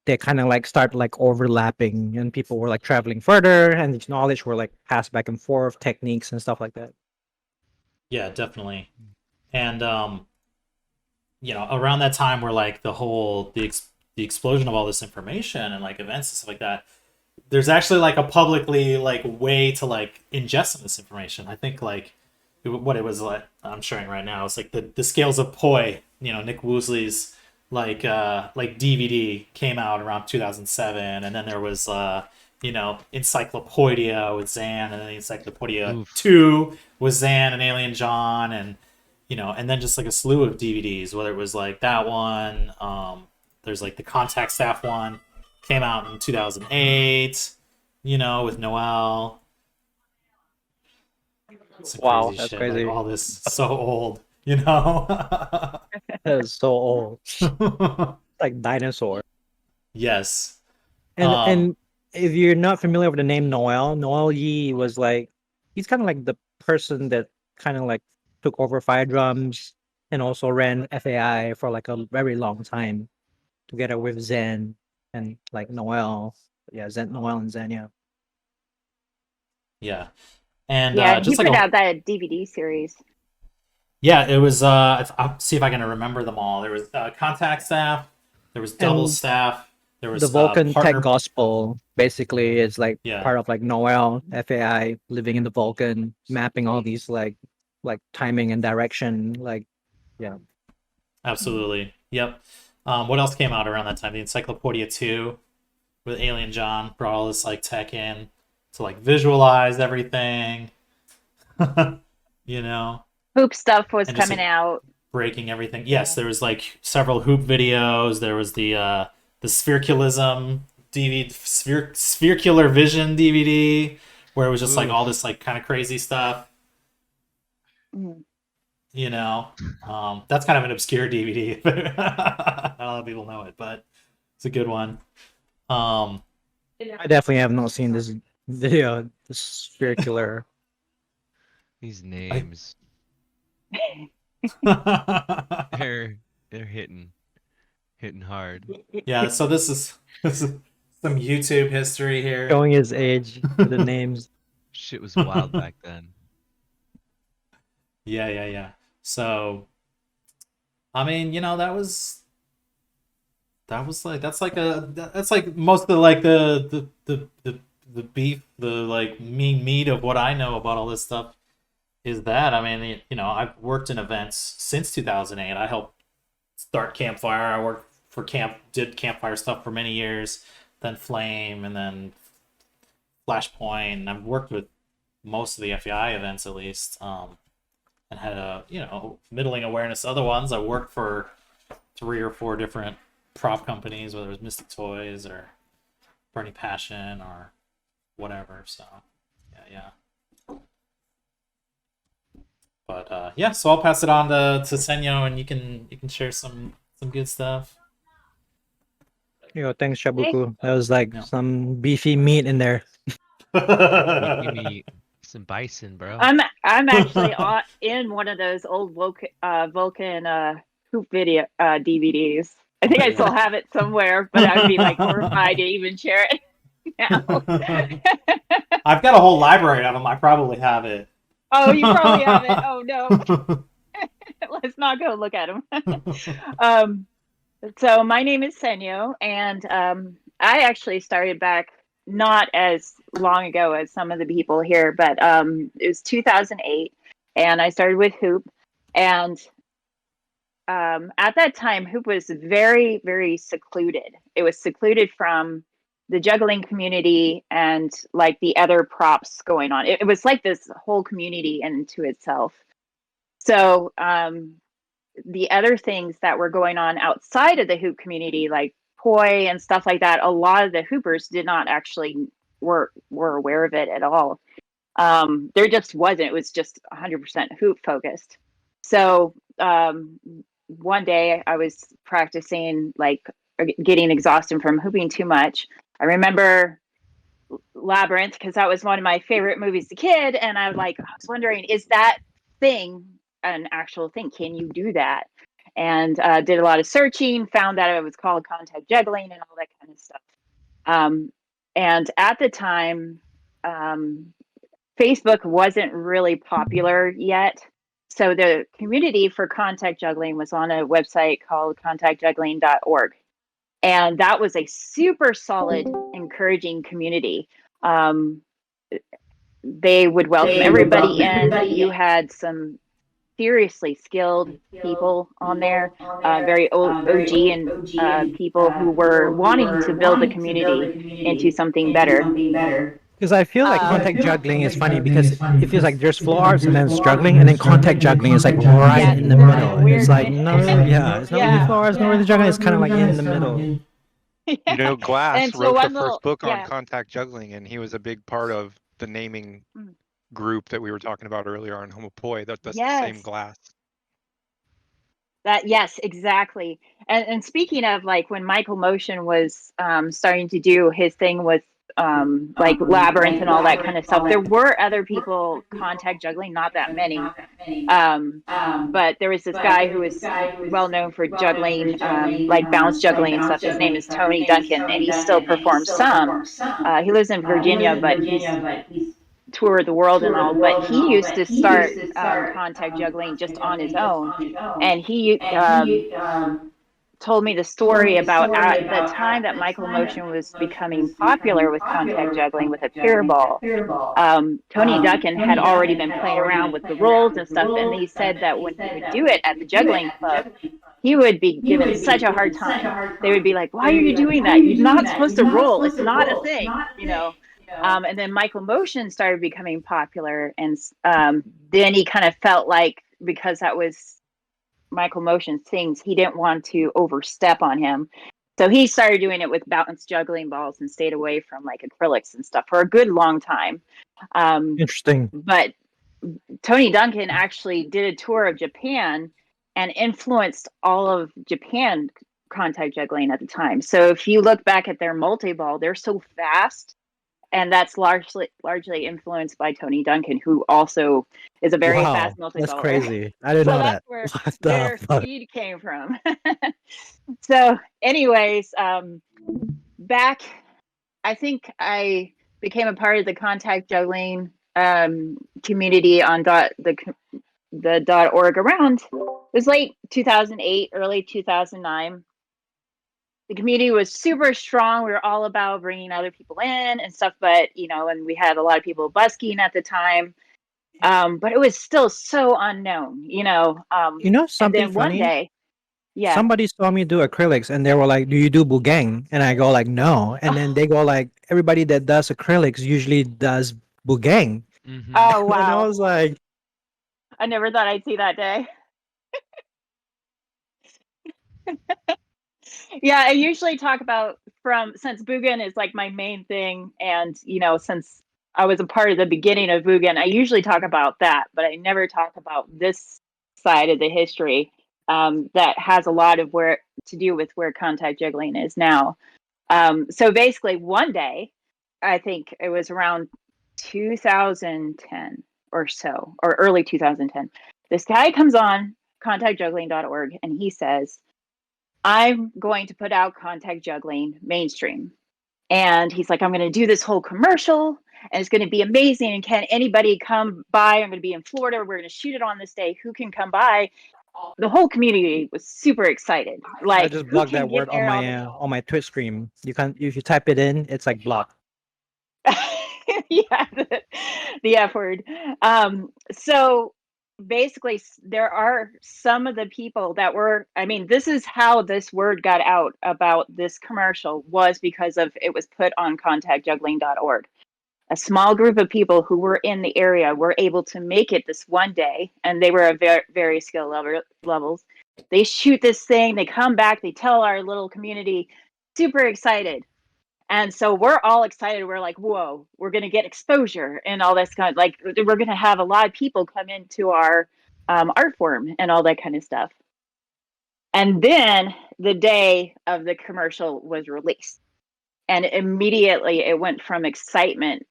they kind of like start like overlapping, and people were like traveling further, and this knowledge were like passed back and forth, techniques and stuff like that. Yeah, definitely. And around that time where like the explosion of all this information and like events and stuff like that, there's actually like a publicly like way to like ingest some of this information. I think like what it was like I'm showing right now, it's like the scales of poi, Nick Woosley's like DVD came out around 2007, and then there was Encyclopedia with Zan, and then Encyclopedia Oof. 2 with Zan and Alien John, and and then just like a slew of DVDs, whether it was like that one, there's like the Contact Staff one, came out in 2008, with Noel. Some Wow, crazy that's shit, crazy. like all this so old, That is so old, like dinosaur. Yes. And if you're not familiar with the name Noel Yee was like, he's kind of like the person that kind of like took over Fire Drums and also ran FAI for like a very long time, together with Zen and like Noel. Yeah, Noel and Zen. Yeah. Yeah. And Yeah, he just like put out that DVD series. yeah, it was I'll see if I can remember them all. There was Contact Staff, there was Double And Staff, there was the Vulcan partner. Tech Gospel basically is like Yeah. part of like Noel FAI living in the Vulcan, mapping all these like timing and direction. Like, yeah. Absolutely. Yep. What else came out around that time? The Encyclopedia 2 with Alien John brought all this like tech in to like visualize everything. Hoop stuff was And just, coming like, out. breaking everything. Yes, there was like several hoop videos. There was the Sphericalism DVD, Sphercular Vision DVD, where it was just like all this like kind of crazy stuff. Mhm. That's kind of an obscure DVD. Not a lot of people know it, but it's a good one. I definitely have not seen this video, the circular. These names, they're hitting. Hitting hard. Yeah, so this is some YouTube history here. Showing his age with the names. Shit was wild back then. Yeah. So, I mean, that's like most of like the beef, the like meat of what I know about all this stuff is that. I mean, I've worked in events since 2008. I helped start Campfire. I worked for did Campfire stuff for many years, then Flame, and then Flashpoint. And I've worked with most of the FEI events at least, and had a middling awareness of other ones. I worked for 3 or 4 different prop companies, whether it was Mystic Toys or Burning Passion or whatever. So yeah. But so I'll pass it on to Senyo, and you can share some good stuff. Thanks, Shabuku. That was like some beefy meat in there. Give me some bison, bro. I'm actually in one of those old Vulcan hoop video DVDs. I think I still have it somewhere, but I would be like horrified to even share it now. I've got a whole library of them. I probably have it. Oh, you probably have it. Oh no. Let's not go look at them. So my name is Senyo, and I actually started back not as long ago as some of the people here, but it was 2008, and I started with Hoop. And at that time, Hoop was very, very secluded. It was secluded from the juggling community and like the other props going on. It was like this whole community into itself. So the other things that were going on outside of the Hoop community, like Poi and stuff like that, a lot of the Hoopers did not actually were aware of it at all. There just wasn't. It was just 100% Hoop focused. So one day I was practicing, like getting exhausted from hooping too much. I remember Labyrinth because that was one of my favorite movies as a kid, and I was wondering, is that thing an actual thing? Can you do that? And did a lot of searching, found that it was called contact juggling and all that kind of stuff. And at the time, Facebook wasn't really popular yet. So the community for contact juggling was on a website called contactjuggling.org. And that was a super solid, encouraging community. They would welcome everybody in. You had some seriously skilled people on there, very OG and people who were wanting to build the community into something better. Because I feel like contact juggling is funny because it feels like there's floor arts and then it's juggling, and then contact juggling is like right in the middle. And it's like, no, it's not really floor arts, not really juggling. It's kind of like in the middle. Glass And so wrote one the little- first book on yeah. contact juggling, and he was a big part of the naming group that we were talking about earlier on Homopoi. That's the same Glass. Yes, exactly. And speaking of, like, when Michael Motion was starting to do his thing with like Labyrinth and all that kind of stuff, there were other people contact juggling, not that many. But there was this guy who was well known for juggling, like bounce juggling and stuff. His name is Tony Duncan, and he still performs some. He lives in Virginia, but he's toured the world and all. But he used to start contact juggling just on his own, and he told me the story about at the time that Michael Motion was becoming popular with contact juggling with a pier ball. Tony Duncan had already been playing around with the rolls and stuff, and he said that when he would do it at the juggling club, he would be given such a hard time. They would be like, "Why are you doing that? You're not supposed to roll. It's not a thing," And then Michael Motion started becoming popular, and then he kind of felt like, because that was Michael Motion's things, he didn't want to overstep on him. So he started doing it with bounce juggling balls and stayed away from like acrylics and stuff for a good long time. Interesting. But Tony Duncan actually did a tour of Japan and influenced all of Japan contact juggling at the time. So if you look back at their multi-ball, they're so fast and that's largely influenced by Tony Duncan, who also is a very Wow, fast that's multicolor. crazy. I didn't So know that's that. where What their the fuck? seed came from. So, anyways, back, I think I became a part of the contact juggling community on the .org around, it was late 2008, early 2009. The community was super strong. We were all about bringing other people in and stuff, but and we had a lot of people busking at the time. But it was still so unknown, You know and something then one funny? day, yeah. Somebody saw me do acrylics and they were like, "Do you do bugang?" And I go like, "No." And then they go like, "Everybody that does acrylics usually does bugang." Mm-hmm. Oh, And I wow. was like, I never thought I'd see that day. Yeah, I usually talk about since Bugin is like my main thing, and since I was a part of the beginning of Bugin, I usually talk about that, but I never talk about this side of the history that has a lot of where to do with where contact juggling is now. So basically, one day, I think it was around 2010 or so, or early 2010. This guy comes on contactjuggling.org and he says, I'm going to put out contact juggling mainstream. And he's like, I'm going to do this whole commercial and it's going to be amazing. And can anybody come by? I'm going to be in Florida. We're going to shoot it on this day. Who can come by? The whole community was super excited. I Like, just who blocked can that get word there all the on my Twitch stream. You can if you type it in, it's like blocked. yeah, the F word. So basically, there are some of the people that were, I mean, this is how this word got out about this commercial was because of it was put on contactjuggling.org. A small group of people who were in the area were able to make it this one day, and they were at various skill levels. They shoot this thing, they come back, they tell our little community, super excited. And so we're all excited. We're like, whoa, we're going to get exposure and all this kind of like, we're going to have a lot of people come into our art form and all that kind of stuff. And then the day of the commercial was released. And immediately it went from excitement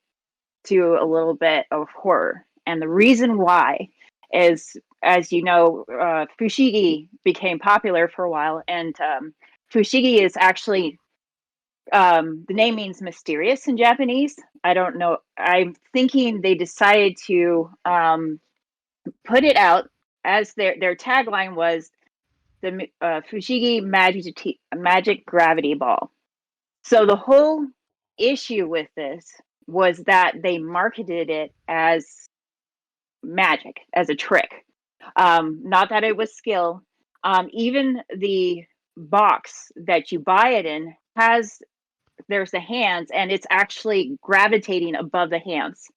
to a little bit of horror. And the reason why is, as you know, fushigi became popular for a while. And fushigi is actually the name means mysterious in Japanese. I don't know. I'm thinking they decided to put it out as their tagline was the Fushigi magic gravity ball. So the whole issue with this was that they marketed it as magic, as a trick. Not that it was skill. Even the box that you buy it in there's the hands and it's actually gravitating above the hands,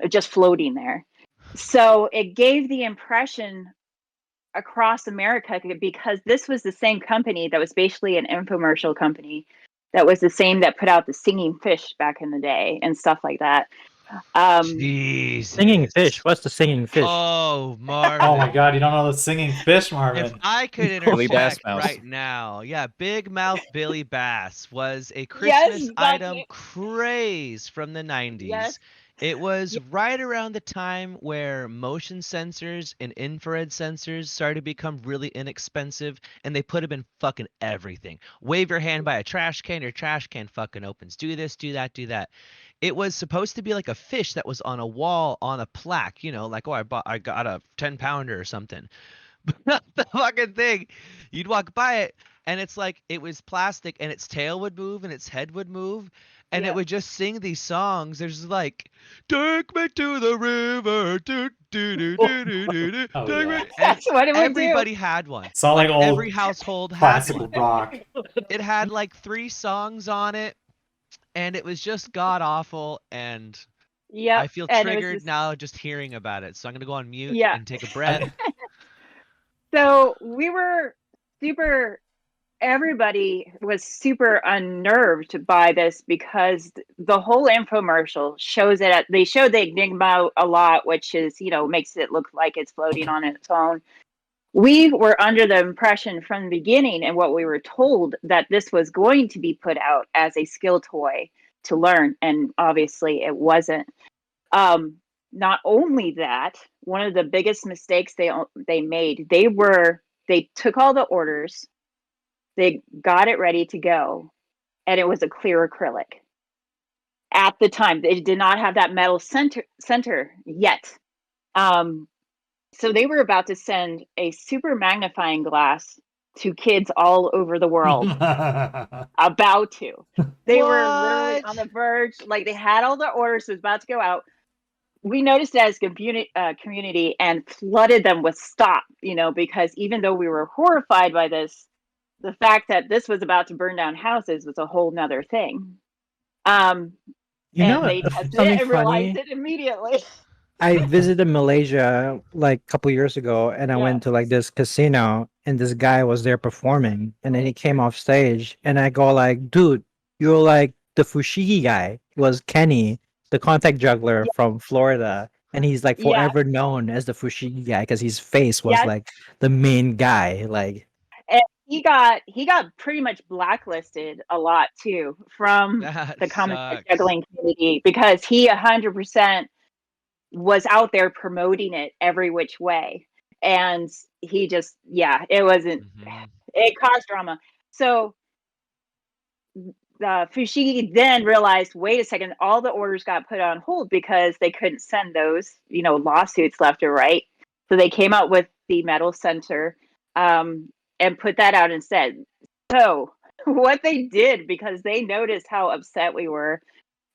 just floating there. So it gave the impression across America, because this was the same company that was basically an infomercial company that was the same that put out the singing fish back in the day and stuff like that. Jesus. Singing fish. What's the singing fish? Oh, Marvin. Oh my god, you don't know the singing fish, If Marvin. I could Billy Bass interject Mouse. right now, yeah, Big Mouth Billy Bass was a Yes, Christmas that's item it. craze from the 90s. Yes. It was right around the time where motion sensors and infrared sensors started to become really inexpensive, and they put them in fucking everything. Wave your hand by a trash can, your trash can fucking opens. Do this, do that, do that. It was supposed to be like a fish that was on a wall on a plaque, like, oh, I got a 10-pounder or something. But the fucking thing, you'd walk by it and it's like it was plastic and its tail would move and its head would move and Yeah. it would just sing these songs. There's like, take me to the river, do do do do do do do. Oh, take yeah. me. And That's what it would everybody had one. It's all like old every household had classical one. rock. It had like 3 songs on it, and it was just god awful. And Yep. I feel And it was triggered this, now just hearing about it. So I'm gonna go on mute yeah. and take a breath. So we were everybody was super unnerved by this because the whole infomercial shows it they showed the Enigma a lot, which is, makes it look like it's floating on its own. We were under the impression from the beginning, and what we were told, that this was going to be put out as a skill toy to learn, and obviously it wasn't. Not only that, one of the biggest mistakes they made, they took all the orders, they got it ready to go, and it was a clear acrylic. At the time, they did not have that metal center yet. So they were about to send a super magnifying glass to kids all over the world. About to. They were literally What? on the verge. Like, they had all the orders, it was about to go out. We noticed it as a community and flooded them with stop, because even though we were horrified by this, the fact that this was about to burn down houses was a whole nother thing. You know, And they tested something it and realized funny? it immediately. I visited Malaysia like a couple years ago, and I Yeah. went to like this casino, and this guy was there performing, and then he came off stage, and I go like, "Dude, you're like the fushigi guy." It was Kenny, the contact juggler from Florida, and he's like Yeah. forever known as the fushigi guy because his face was Yes. like the main guy. Like, And he got pretty much blacklisted a lot too from That the common sucks. juggling community, because he 100% was out there promoting it every which way, and he just it wasn't. Mhm. It caused drama. So the Fushigi then realized, wait a second, all the orders got put on hold because they couldn't send those, lawsuits left or right. So they came out with the metal center, and put that out instead. So what they did, because they noticed how upset we were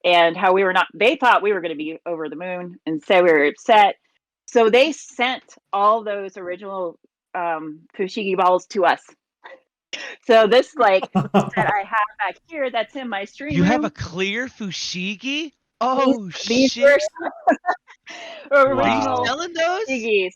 and how we were not, they thought we were going to be over the moon and said we were upset. So they sent all those original Fushigi balls to us. So this that I have back here, that's in my stream You room. have a clear fushigi? Oh These shit! were Are original you selling those? Fushigis.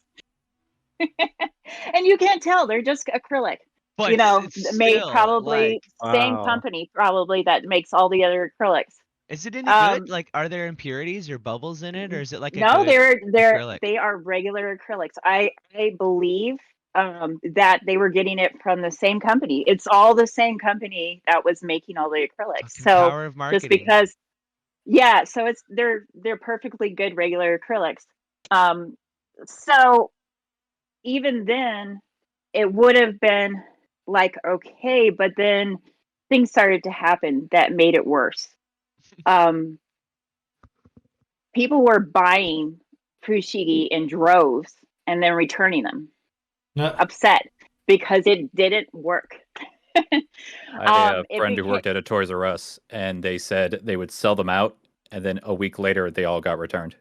And you can't tell, they're just acrylic. But it's Made still, probably like, same wow. company probably that makes all the other acrylics. is it any good? Like, are there impurities or bubbles in it, or is it like a No, good acrylic? they are regular acrylics. I believe that they were getting it from the same company. It's all the same company that was making all the acrylics. Fucking So power of just marketing. because, so they're perfectly good regular acrylics. So even then, it would have been like okay, but then things started to happen that made it worse. People were buying fushigi in droves and then returning them, upset because it didn't work. I had a It friend who became, worked at a Toys R Us, and they said they would sell them out, and then a week later they all got returned.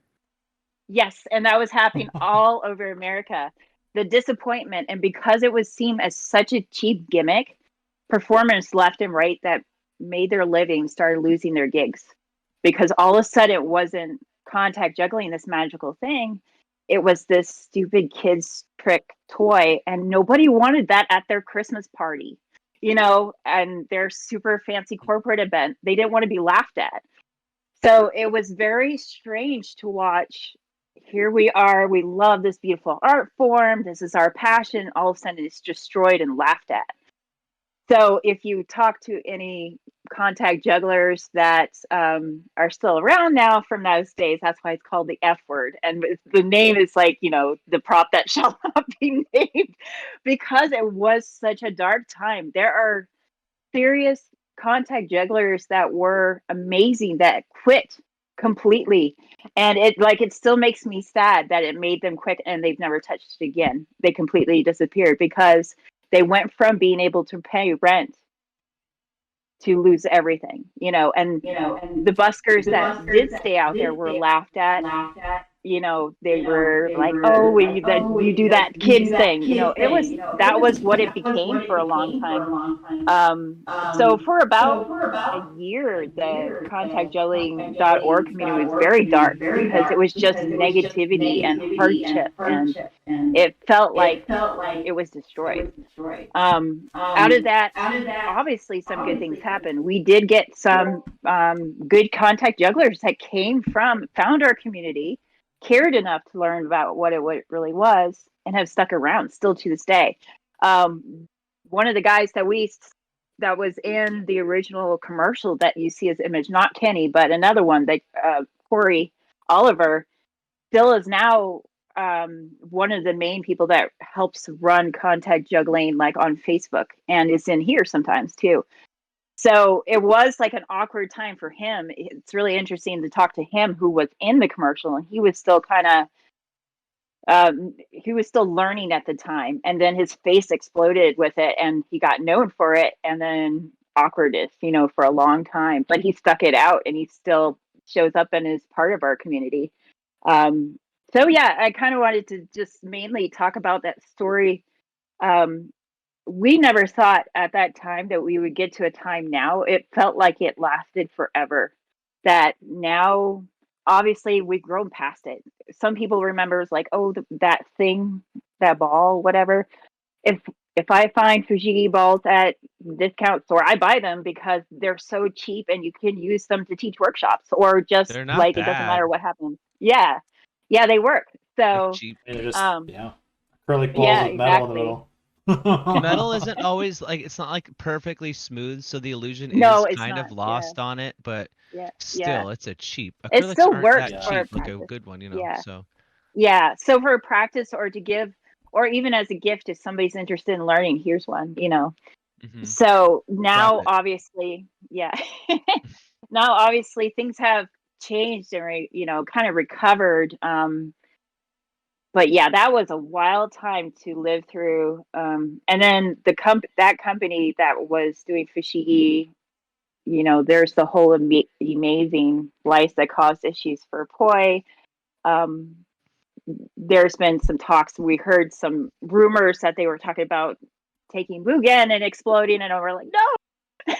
yes, and that was happening all over America. The disappointment, and because it was seen as such a cheap gimmick, performers left and right that made their living started losing their gigs, because all of a sudden it wasn't contact juggling, this magical thing. It was this stupid kids trick toy, and nobody wanted that at their Christmas party, and their super fancy corporate event. They didn't want to be laughed at. So it was very strange to watch. Here we are, we love this beautiful art form, this is our passion, all of a sudden it's destroyed and laughed at. So if you talk to any contact jugglers that are still around now from those days, that's why it's called the F word. And the name is like, the prop that shall not be named, because it was such a dark time. There are serious contact jugglers that were amazing that quit completely, and it still makes me sad that it made them quit and they've never touched it again. They completely disappeared because they went from being able to pay rent to lose everything, and the buskers that did stay out there were laughed at. They were like, oh, you do that kids thing. That was what it became for a long time. So for about a year, the contactjuggling.org community was very dark because it was just negativity and hardship, and it felt like it was destroyed. Out of that, obviously some good things happened. We did get some good contact jugglers that found our community, cared enough to learn about what it really was, and have stuck around still to this day. One of the guys that we that was in the original commercial that you see his image, not Kenny, but another one that Corey Oliver still is now one of the main people that helps run contact juggling like on Facebook and is in here sometimes too. So it was like an awkward time for him. It's really interesting to talk to him who was in the commercial, and he was still kind of he was still learning at the time, and then his face exploded with it and he got known for it, and then awkwardness, you know, for a long time, but he stuck it out and he still shows up and is part of our community. So yeah, I kind of wanted to just mainly talk about that story. We never thought at that time that we would get to a time now. It felt like it lasted forever. That now, obviously, we've grown past it. Some people remember it's like, oh, that thing, that ball, whatever. If if I find Fujigi balls at discount store, I buy them because they're so cheap and you can use them to teach workshops or just They're not like it doesn't matter bad. what happens. Yeah, yeah, they work. They're So cheap. They're just um, acrylic balls yeah, with metal in the exactly. middle. Metal isn't always like, it's not like perfectly smooth, so the illusion No, is it's kind not. of Yeah, lost on it, but yeah, yeah. still, it's a cheap. It Acrylics still aren't works that for cheap, like a practice. good one, you know. Yeah. So Yeah. So for practice or to give, or even as a gift, if somebody's interested in learning, here's one, you know. So drop now, it. obviously, yeah. Now, obviously, things have changed and, you know, kind of recovered. But yeah, that was a wild time to live through. And then that company that was doing Fushigi, you know, there's the whole amazing lice that caused issues for poi. Um, there's been some talks. We heard some rumors that they were talking about taking Mugen and exploding, and we're like, no.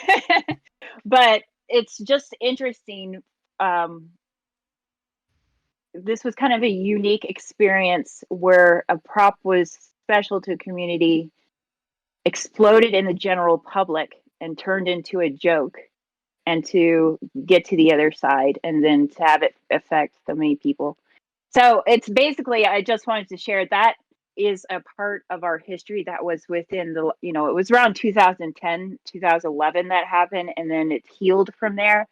But it's just interesting. This was kind of a unique experience where a prop was special to a community, exploded in the general public, and turned into a joke, and to get to the other side, and then to have it affect so many people. So it's basically, I just wanted to share that is a part of our history that was within the, you know, it was around 2010, 2011 that happened, and then it healed from there.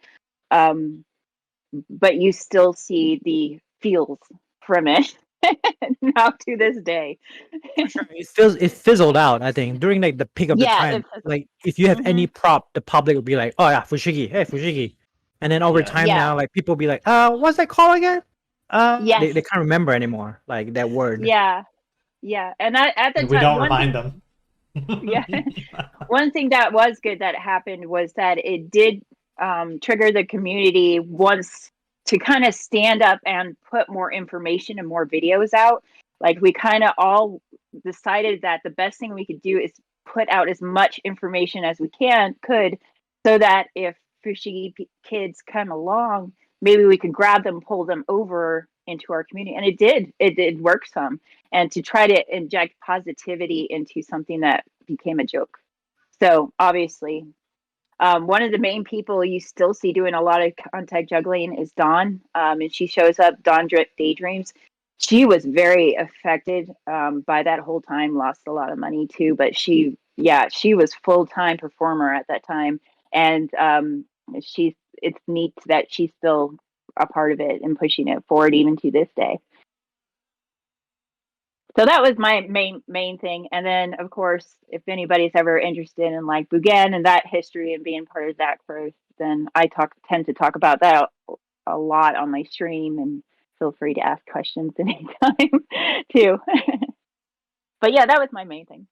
But you still see the feels from it now to this day. For sure. It fizzled out, I think, during like the peak of the Yeah. trend. Like if you have any prop, the public would be like, "Oh yeah, Fushigi, hey Fushigi," and then over Yeah. time Yeah. now, like people be like, what's that called again?" Yes. They can't remember anymore, like that word. Yeah. Yeah. And at the And we time, don't one remind thing, them. yeah, one thing that was good that happened was that it did trigger the community once to kind of stand up and put more information and more videos out. Like we kind of all decided that the best thing we could do is put out as much information as we could, so that if Fushigi kids come along, maybe we could grab them, pull them over into our community. And it did work some, and to try to inject positivity into something that became a joke. So obviously, one of the main people you still see doing a lot of contact juggling is Dawn, and she shows up. Dawn Daydreams. She was very affected by that whole time. Lost a lot of money too, but she was full-time performer at that time, and it's neat that she's still a part of it and pushing it forward even to this day. So that was my main thing. And then of course, if anybody's ever interested in like Bugen and that history and being part of that growth, then I tend to talk about that a lot on my stream, and feel free to ask questions anytime too. But yeah, that was my main thing.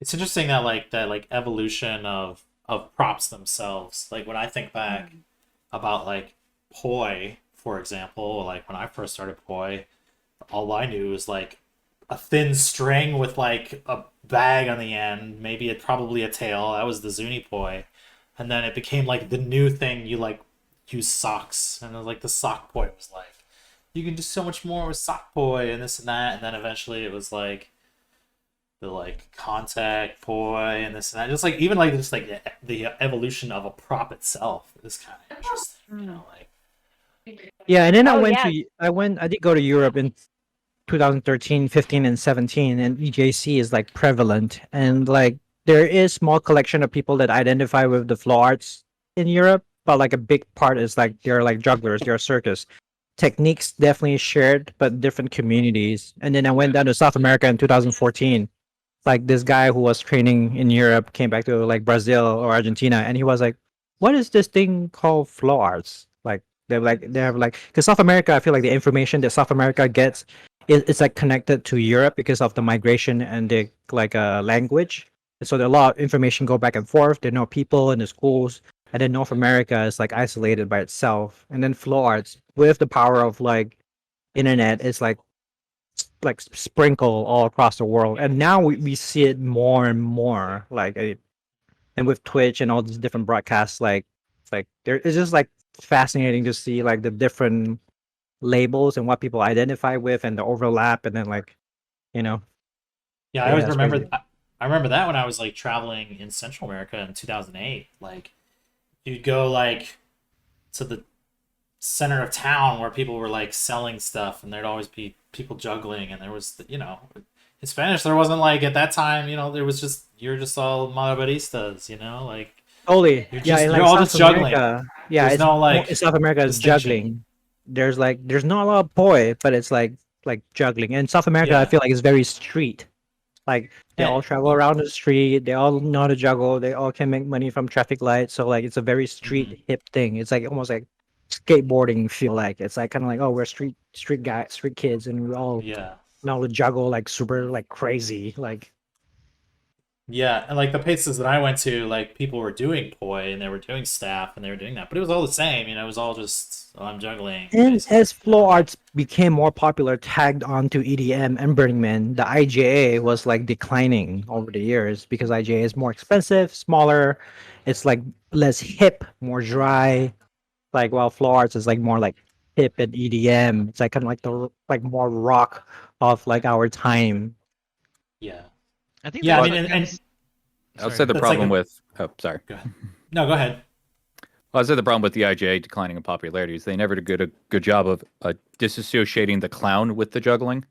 It's interesting that like evolution of props themselves. Like when I think back about like poi, for example, like when I first started poi, all I knew was like a thin string with like a bag on the end, maybe probably a tail. That was the Zuni poi. And then it became like the new thing, you like use socks. And it was like the sock poi was like, you can do so much more with sock poi and this and that. And then eventually it was like the like contact poi and this and that. Just like even like just like the evolution of a prop itself is kind of interesting, you know, like. Yeah, and then Oh, I did go to Europe in 2013, 15, and 17, and EJC is like prevalent, and like there is small collection of people that identify with the flow arts in Europe, but like a big part is like they're like jugglers, they're circus. Techniques definitely shared, but different communities. And then I went down to South America in 2014. Like this guy who was training in Europe came back to like Brazil or Argentina, and he was like, "What is this thing called flow arts?" Like they have like because South America, I feel like the information that South America gets it's like connected to Europe because of the migration and the like language. And so there a lot of information go back and forth. They know people in the schools, and then North America is like isolated by itself. And then flow arts with the power of like internet is like sprinkle all across the world. And now we see it more and more and with Twitch and all these different broadcasts like there it's just like fascinating to see like the different labels and what people identify with and the overlap and then like you know Yeah, I yeah, always it's remember. crazy. I remember that when I was like traveling in Central America in 2008. Like, you'd go like to the center of town where people were like selling stuff, and there'd always be people juggling, and there was, in Spanish there wasn't like at that time. There was just you're just all malabaristas. Like Totally. you're Yeah, just in you're like all South just juggling. America. Yeah, There's it's no more in like South America is distinction. juggling. There's not a lot of poi, but it's like juggling. And South America, I Yeah. feel like it's very street. Like they Yeah. all travel around the street. They all know how to juggle. They all can make money from traffic lights. So like it's a very street hip thing. It's like almost like skateboarding. Feel like it's like kind of like oh we're street guys, street kids, and we all Yeah. know how to juggle like super like crazy. Like Yeah, and like the places that I went to, like people were doing poi and they were doing staff and they were doing that, but it was all the same. It was all just I'm juggling. and Basically. as flow arts became more popular, tagged onto EDM and Burning Man, the IJA was like declining over the years because IJA is more expensive, smaller, it's like less hip, more dry. Like while flow arts is like more like hip and EDM. It's like kind of like the like more rock of like our time. Yeah. I think Yeah, I that's mean, what and kinda I would sorry, say the that's like problem a- with. Oh, sorry. Go ahead. No, go ahead. Well, I'd say the problem with the IJA declining in popularity is they never did a good job of disassociating the clown with the juggling.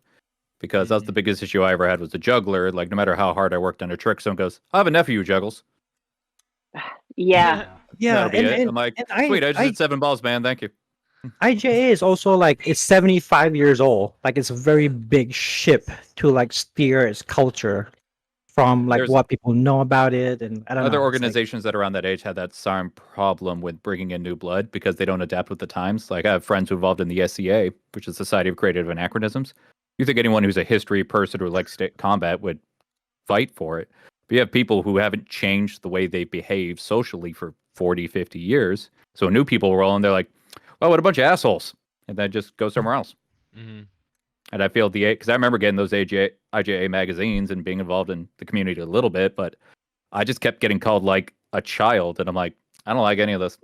Because that's the biggest issue I ever had was the juggler. Like, no matter how hard I worked on a trick, someone goes, I have a nephew who juggles. Yeah. Yeah, That'll be and, it. and, I'm like, and sweet, I just did 7 balls, man. Thank you. IJA is also like it's 75 years old. Like it's a very big ship to like steer its culture from like There's what people know about it, and I don't other know. It's like organizations that are around that age had that same problem with bringing in new blood because they don't adapt with the times. Like I have friends who are involved in the SCA, which is Society of Creative Anachronisms. You think anyone who's a history person who likes combat would fight for it. But you have people who haven't changed the way they behave socially for 40, 50 years. So new people roll and they're like, well, what a bunch of assholes. And then just go somewhere else. Mhm. And I feel because I remember getting those IJA magazines and being involved in the community a little bit, but I just kept getting called like a child. And I'm like, I don't like any of this.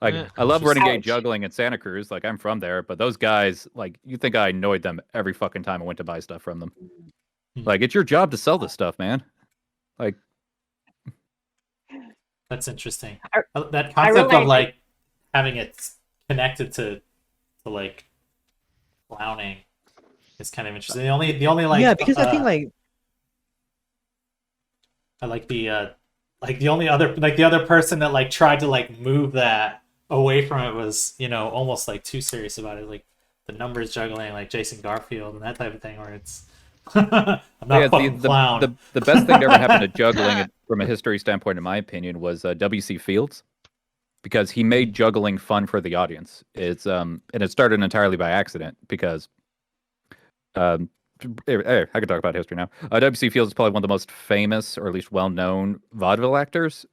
Like, I love Renegade Ouch. juggling in Santa Cruz. Like, I'm from there. But those guys, like, you think I annoyed them every fucking time I went to buy stuff from them. Like, it's your job to sell this stuff, man. Like, That's interesting. I- That I concept really of like having it connected to like clowning is kind of interesting. The only like yeah, because I think like I like the only other the other person that like tried to like move that away from it was almost like too serious about it, like the numbers juggling, like Jason Garfield and that type of thing, where it's I'm not a fucking clown. the best thing that ever happened to juggling from a history standpoint, in my opinion, was W.C. Fields. Because he made juggling fun for the audience. It's and it started entirely by accident because I can talk about history now. W.C. Fields is probably one of the most famous, or at least well-known, vaudeville actors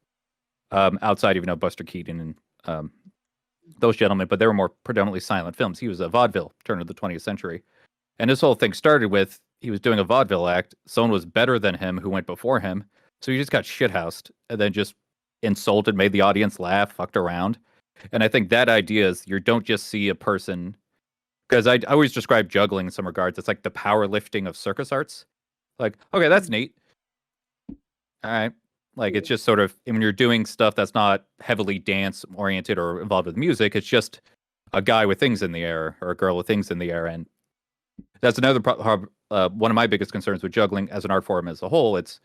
outside of Buster Keaton and those gentlemen. But they were more predominantly silent films. He was a vaudeville turn of the 20th century, and this whole thing started with he was doing a vaudeville act. Someone was better than him who went before him, so he just got shithoused and then just insulted, made the audience laugh, fucked around. And I think that idea is you don't just see a person, because I always describe juggling in some regards. It's like the powerlifting of circus arts. Like, okay, that's neat. All right. Like, it's just sort of, when you're doing stuff that's not heavily dance oriented or involved with music, it's just a guy with things in the air or a girl with things in the air. And that's another one of my biggest concerns with juggling as an art form as a whole. It's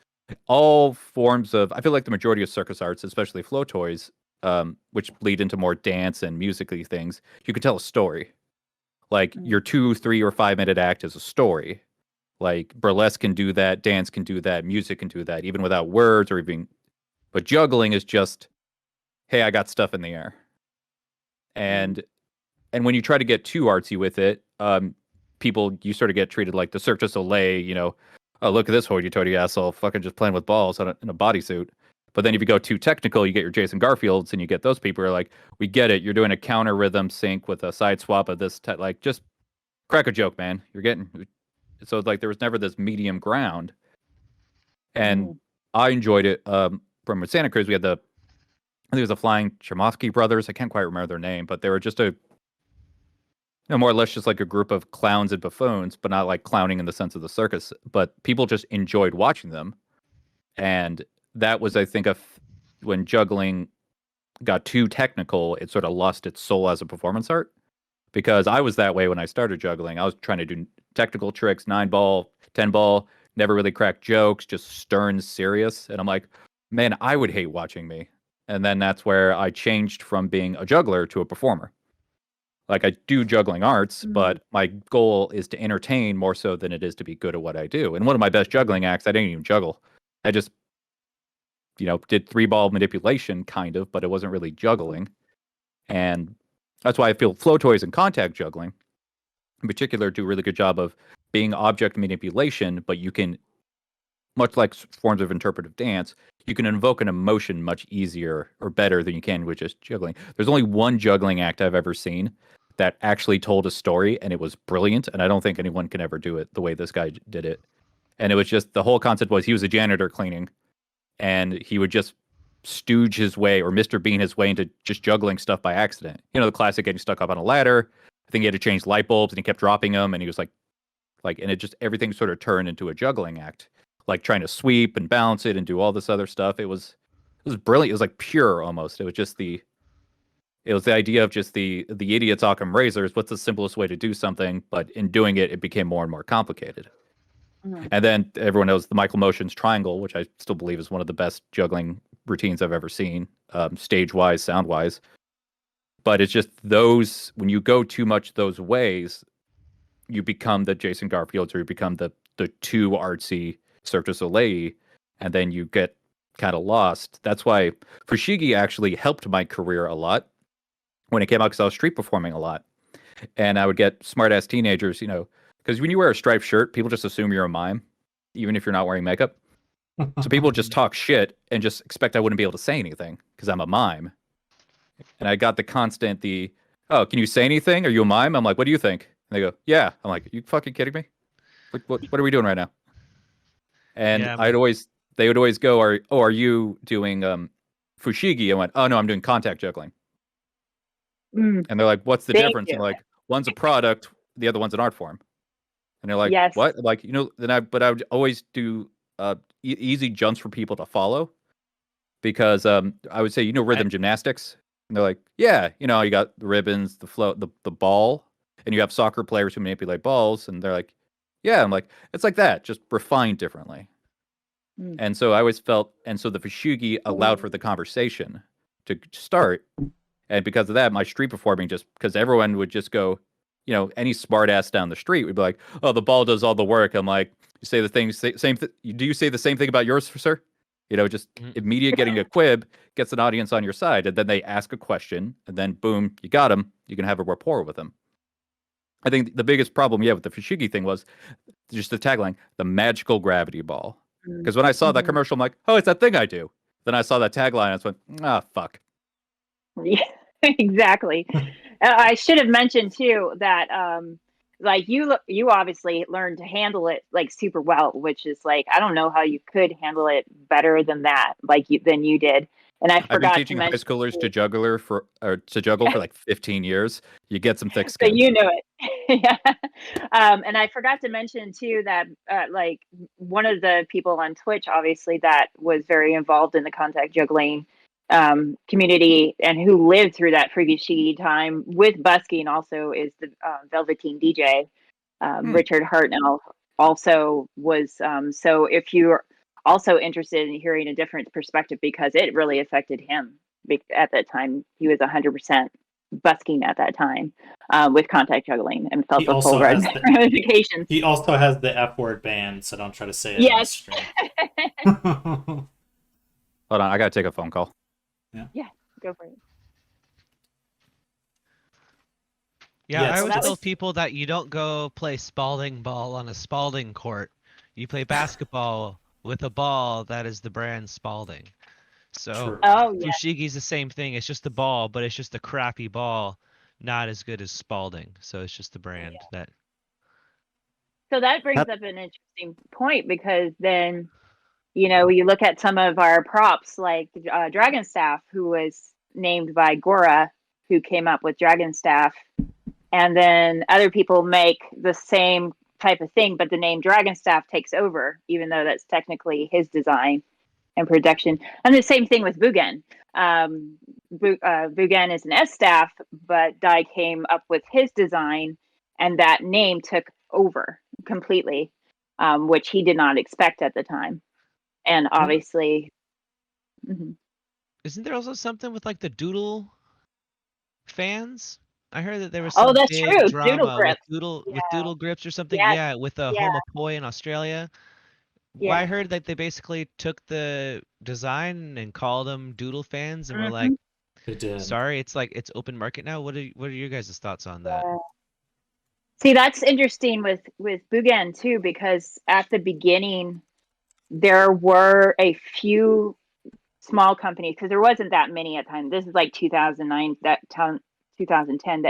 all forms of, I feel like the majority of circus arts, especially flow toys, which lead into more dance and musically things, you can tell a story. Like your 2, 3, or 5 minute act is a story. Like burlesque can do that, dance can do that, music can do that, even without words or even. But juggling is just, hey, I got stuff in the air, and when you try to get too artsy with it, people, you sort of get treated like the Cirque du Soleil. Oh, look at this hoity-toity asshole, fucking just playing with balls in a bodysuit. But then if you go too technical, you get your Jason Garfields, and you get those people who are like, we get it, you're doing a counter rhythm sync with a side swap of this, like, just crack a joke, man. You're getting. So it's like there was never this medium ground, and I enjoyed it. From Santa Cruz, we had I think it was the Flying Chamovsky brothers. I can't quite remember their name, but they were just more or less just like a group of clowns and buffoons, but not like clowning in the sense of the circus. But people just enjoyed watching them, and that was, I think, when juggling got too technical, it sort of lost its soul as a performance art. Because I was that way when I started juggling. I was trying to do technical tricks, 9-ball, 10-ball, never really crack jokes, just stern, serious. And I'm like, man, I would hate watching me. And then that's where I changed from being a juggler to a performer. Like, I do juggling arts, but my goal is to entertain more so than it is to be good at what I do. And one of my best juggling acts, I didn't even juggle. I just, did 3-ball manipulation, kind of, but it wasn't really juggling. And that's why I feel flow toys and contact juggling, in particular, do a really good job of being object manipulation, but you can, much like forms of interpretive dance, you can invoke an emotion much easier or better than you can with just juggling. There's only one juggling act I've ever seen that actually told a story, and it was brilliant, and I don't think anyone can ever do it the way this guy did it. And it was just, the whole concept was he was a janitor cleaning, and he would just stooge his way or Mr. Bean his way into just juggling stuff by accident. The classic getting stuck up on a ladder. I think he had to change light bulbs and he kept dropping them, and he was like, and it just, everything sort of turned into a juggling act, like trying to sweep and balance it and do all this other stuff. It was brilliant. It was like pure almost. It was just the idea of just the idiots Occam razors. What's the simplest way to do something? But in doing it, it became more and more complicated. And then everyone knows the Michael Motion's triangle, which I still believe is one of the best juggling routines I've ever seen, stage-wise, sound-wise. But it's just those, when you go too much those ways, you become the Jason Garfields, or you become the too artsy Cirque du Soleil, and then you get kind of lost. That's why Fushigi actually helped my career a lot when it came out, because I was street performing a lot. And I would get smart-ass teenagers, because when you wear a striped shirt, people just assume you're a mime, even if you're not wearing makeup. So people just talk shit and just expect I wouldn't be able to say anything because I'm a mime. And I got the constant, oh, can you say anything? Are you a mime? I'm like, what do you think? And they go, yeah. I'm like, are you fucking kidding me? Like, what are we doing right now? And Yeah, they would always go, are you doing Fushigi? I went, oh no, I'm doing contact juggling. And they're like, what's the difference? And like, one's a product, the other one's an art form. And they're like, Yes. what? Like, but I would always do easy jumps for people to follow, because I would say, rhythm gymnastics. And they're like, yeah, you got the ribbons, the float, the ball, and you have soccer players who manipulate balls. And they're like, yeah. I'm like, it's like that, just refined differently. And so I always felt, and so the Fushigi allowed for the conversation to start. And because of that, my street performing, just because everyone would just go, any smart ass down the street would be like, oh, the ball does all the work. I'm like, you say the thing, do you say the same thing about yours, sir? Just immediate getting a quib gets an audience on your side. And then they ask a question, and then boom, you got them. You can have a rapport with them. I think the biggest problem, with the Fushigi thing was just the tagline, the magical gravity ball. Because when I saw that commercial, I'm like, oh, it's that thing I do. Then I saw that tagline, and I just went, fuck. Yeah, exactly. I should have mentioned too that like you obviously learned to handle it like super well, which is like, I don't know how you could handle it better than that, than you did. And I forgot I've been teaching to high mention schoolers to juggle for like 15 years. You get some thick so skin. you know it. Yeah. And I forgot to mention too that like one of the people on Twitch, obviously, that was very involved in the contact juggling community and who lived through that Fushigi time with busking also is the Velveteen DJ. Richard Hartnell also was. So if you're also interested in hearing a different perspective because it really affected him at that time. He was 100% busking at that time with contact juggling and felt He the full also has the- ramifications. He also has the F word ban, so don't try to say it on the Yes. stream. Hold on, I gotta take a phone call. Go for it. Yeah, Yes, I always that tell was- people that you don't go play Spalding ball on a Spalding court. You play basketball with a ball that is the brand Spalding. So True. Oh yeah. Fushigi's the same thing. It's just a ball, but it's just a crappy ball, not as good as Spalding. So it's just the brand that. So that brings up an interesting point because then, you look at some of our props like Dragon Staff, who was named by Gora, who came up with Dragon Staff, and then other people make the same type of thing, but the name Dragon Staff takes over, even though that's technically his design and production. And the same thing with Bugen. Bugen is an S staff, but Dai came up with his design, and that name took over completely, which he did not expect at the time. And obviously, Isn't there also something with like the Doodle fans? I heard that there was Oh, some that's big true. Doodle drama with grips. Doodle grips or something. Yes, Yeah, with a yeah. homopoi in Australia. Yeah. Well, I heard that they basically took the design and called them Doodle fans, and were like, They did. "Sorry, it's open market now." What are your guys' thoughts on that? See, that's interesting with Bugen too, because at the beginning there were a few small companies, because there wasn't that many at the time. This is like 2009, 2010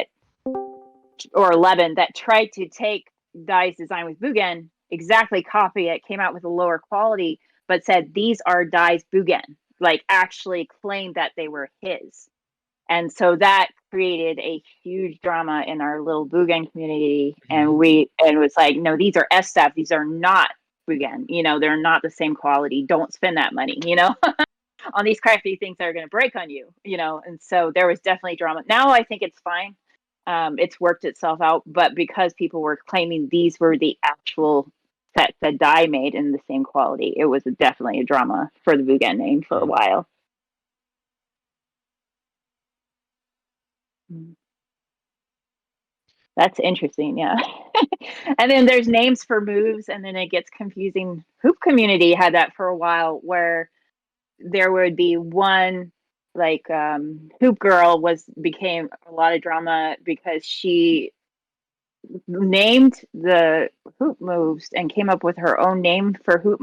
or 11 that tried to take Dai's design with Bugen, exactly copy it, came out with a lower quality, but said these are Dai's Bugen, like actually claimed that they were his. And so that created a huge drama in our little Bugen community. And it was like, no, these are S staff. These are not Bugen. They're not the same quality. Don't spend that money, on these crafty things that are going to break on you, And so there was definitely drama. Now I think it's fine. It's worked itself out. But because people were claiming these were the actual sets that Dai made in the same quality, it was definitely a drama for the Bugen name for a while. That's interesting, yeah. And then there's names for moves, and then it gets confusing. Hoop community had that for a while, where there would be one, like Hoop Girl became a lot of drama because she named the hoop moves and came up with her own name for hoop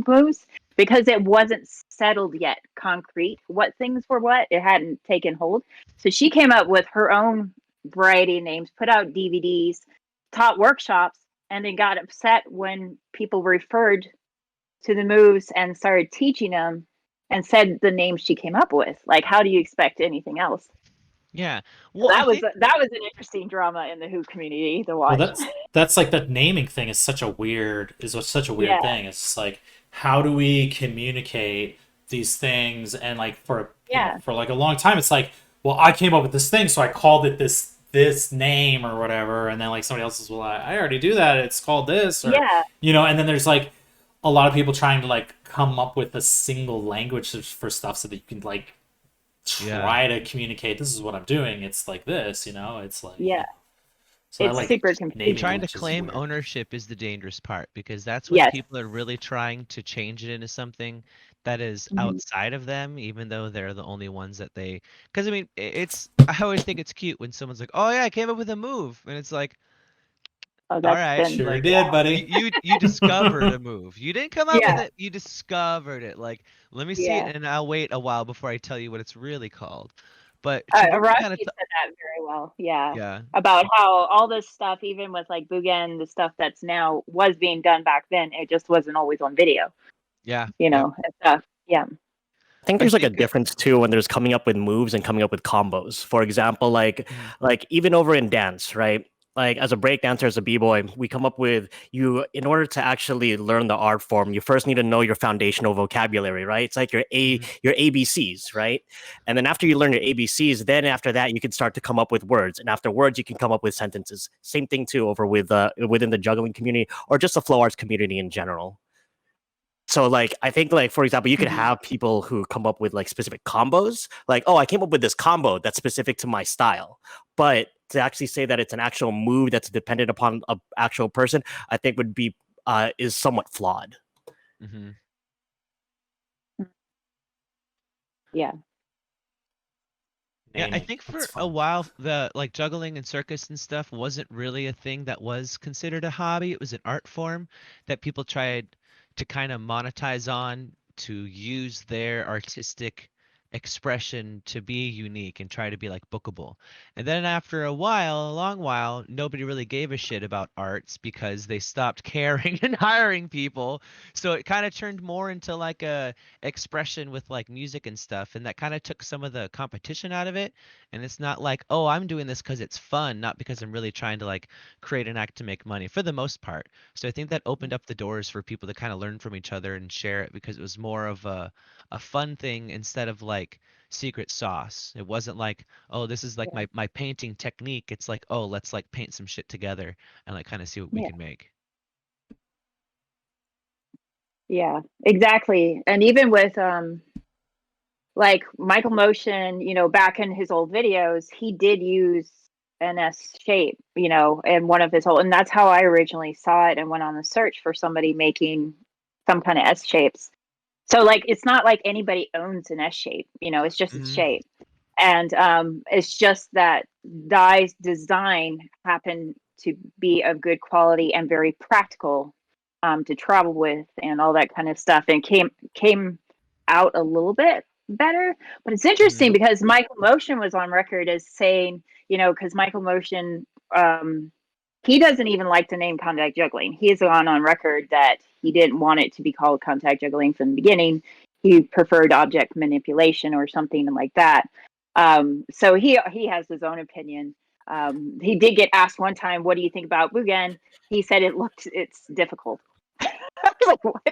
moves because it wasn't settled yet, concrete, what things were what. It hadn't taken hold. So she came up with her own variety of names, put out DVDs, taught workshops, and then got upset when people referred to the moves and started teaching them and said the names she came up with. Like, how do you expect anything else? Yeah, well, that was an interesting drama in the hoop community to watch. Well, that's like that naming thing is such a weird thing. It's just like, how do we communicate these things? And like for like a long time, it's like, well, I came up with this thing, so I called it this name or whatever, and then like somebody else is, well, I already do that. It's called this, or and then there's like a lot of people trying to like come up with a single language for stuff so that you can like try to communicate, this is what I'm doing, it's like this, it's like so it's super confusing. Trying to claim ownership is the dangerous part, because that's when people are really trying to change it into something that is outside of them, even though they're the only ones that they, because I mean, I always think it's cute when someone's like, oh yeah, I came up with a move, and it's like, all right, sure did, buddy. You discovered a move. You didn't come up with it. You discovered it. Like, let me see it, and I'll wait a while before I tell you what it's really called. But Rocky said that very well. Yeah. About how all this stuff, even with like Bugen, the stuff that's now was being done back then, it just wasn't always on video. Yeah. And stuff. Yeah. I think there's like a difference too when there's coming up with moves and coming up with combos. For example, like even over in dance, right? Like as a break dancer, as a b-boy, we come up with in order to actually learn the art form, you first need to know your foundational vocabulary, right? It's like your ABCs, right? And then after you learn your ABCs, then after that you can start to come up with words, and after words you can come up with sentences. Same thing too over with within the juggling community or just the flow arts community in general. So like I think like for example, you could have people who come up with like specific combos, like, oh, I came up with this combo that's specific to my style. But to actually say that it's an actual move that's dependent upon an actual person, I think would be is somewhat flawed. Mm-hmm. Yeah. Yeah, I Amy, think for that's a fun. while the like juggling and circus and stuff wasn't really a thing that was considered a hobby. It was an art form that people tried to kind of monetize on to use their artistic expression to be unique and try to be like bookable. And then after a while, a long while, nobody really gave a shit about arts because they stopped caring and hiring people. So it kind of turned more into like a expression with like music and stuff, and that kind of took some of the competition out of it. And it's not like, oh, I'm doing this because it's fun, not because I'm really trying to like create an act to make money for the most part. So I think that opened up the doors for people to kind of learn from each other and share it, because it was more of a fun thing instead of like secret sauce. It wasn't like, oh, this is like my painting technique. It's like, oh, let's like paint some shit together and like kind of see what we Yeah. can make. Yeah, exactly. And even with like Michael Motion, you know, back in his old videos, he did use an S shape, you know, in one of his whole, and that's how I originally saw it and went on the search for somebody making some kind of S shapes. So like it's not like anybody owns an S shape, you know, it's just its Mm-hmm. shape. And it's just that Dai's design happened to be of good quality and very practical to travel with and all that kind of stuff, and came out a little bit better. But it's interesting because Michael Motion was on record as saying, you know, because Michael Motion, he doesn't even like the name contact juggling. He has gone on record that he didn't want it to be called contact juggling from the beginning. He preferred object manipulation or something like that. So he has his own opinion. He did get asked one time, "What do you think about Bugen?" He said it's difficult. I was like, what?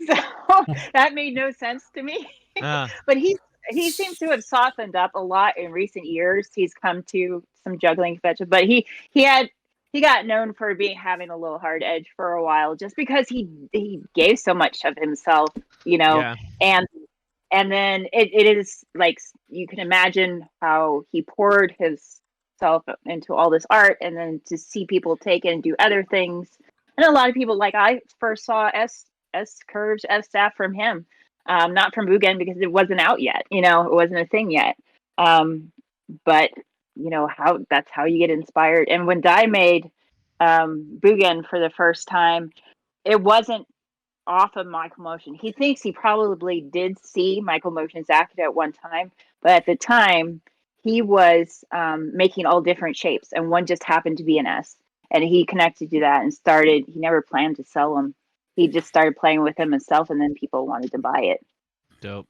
So that made no sense to me. But he seems to have softened up a lot in recent years. He's come to some juggling conventions, but he got known for having a little hard edge for a while, just because he gave so much of himself, you know, Yeah. and then it is like you can imagine how he poured himself into all this art, and then to see people take it and do other things. And a lot of people, like I first saw S curves, S staff from him, not from Bugen because it wasn't out yet. You know, it wasn't a thing yet. But you know that's how you get inspired. And when Dai made Bugen for the first time, it wasn't off of Michael Motion. He thinks he probably did see Michael Motion's act at one time, but at the time he was making all different shapes, and one just happened to be an S. And he connected to that and started. He never planned to sell them. He just started playing with them himself, and then people wanted to buy it. Dope.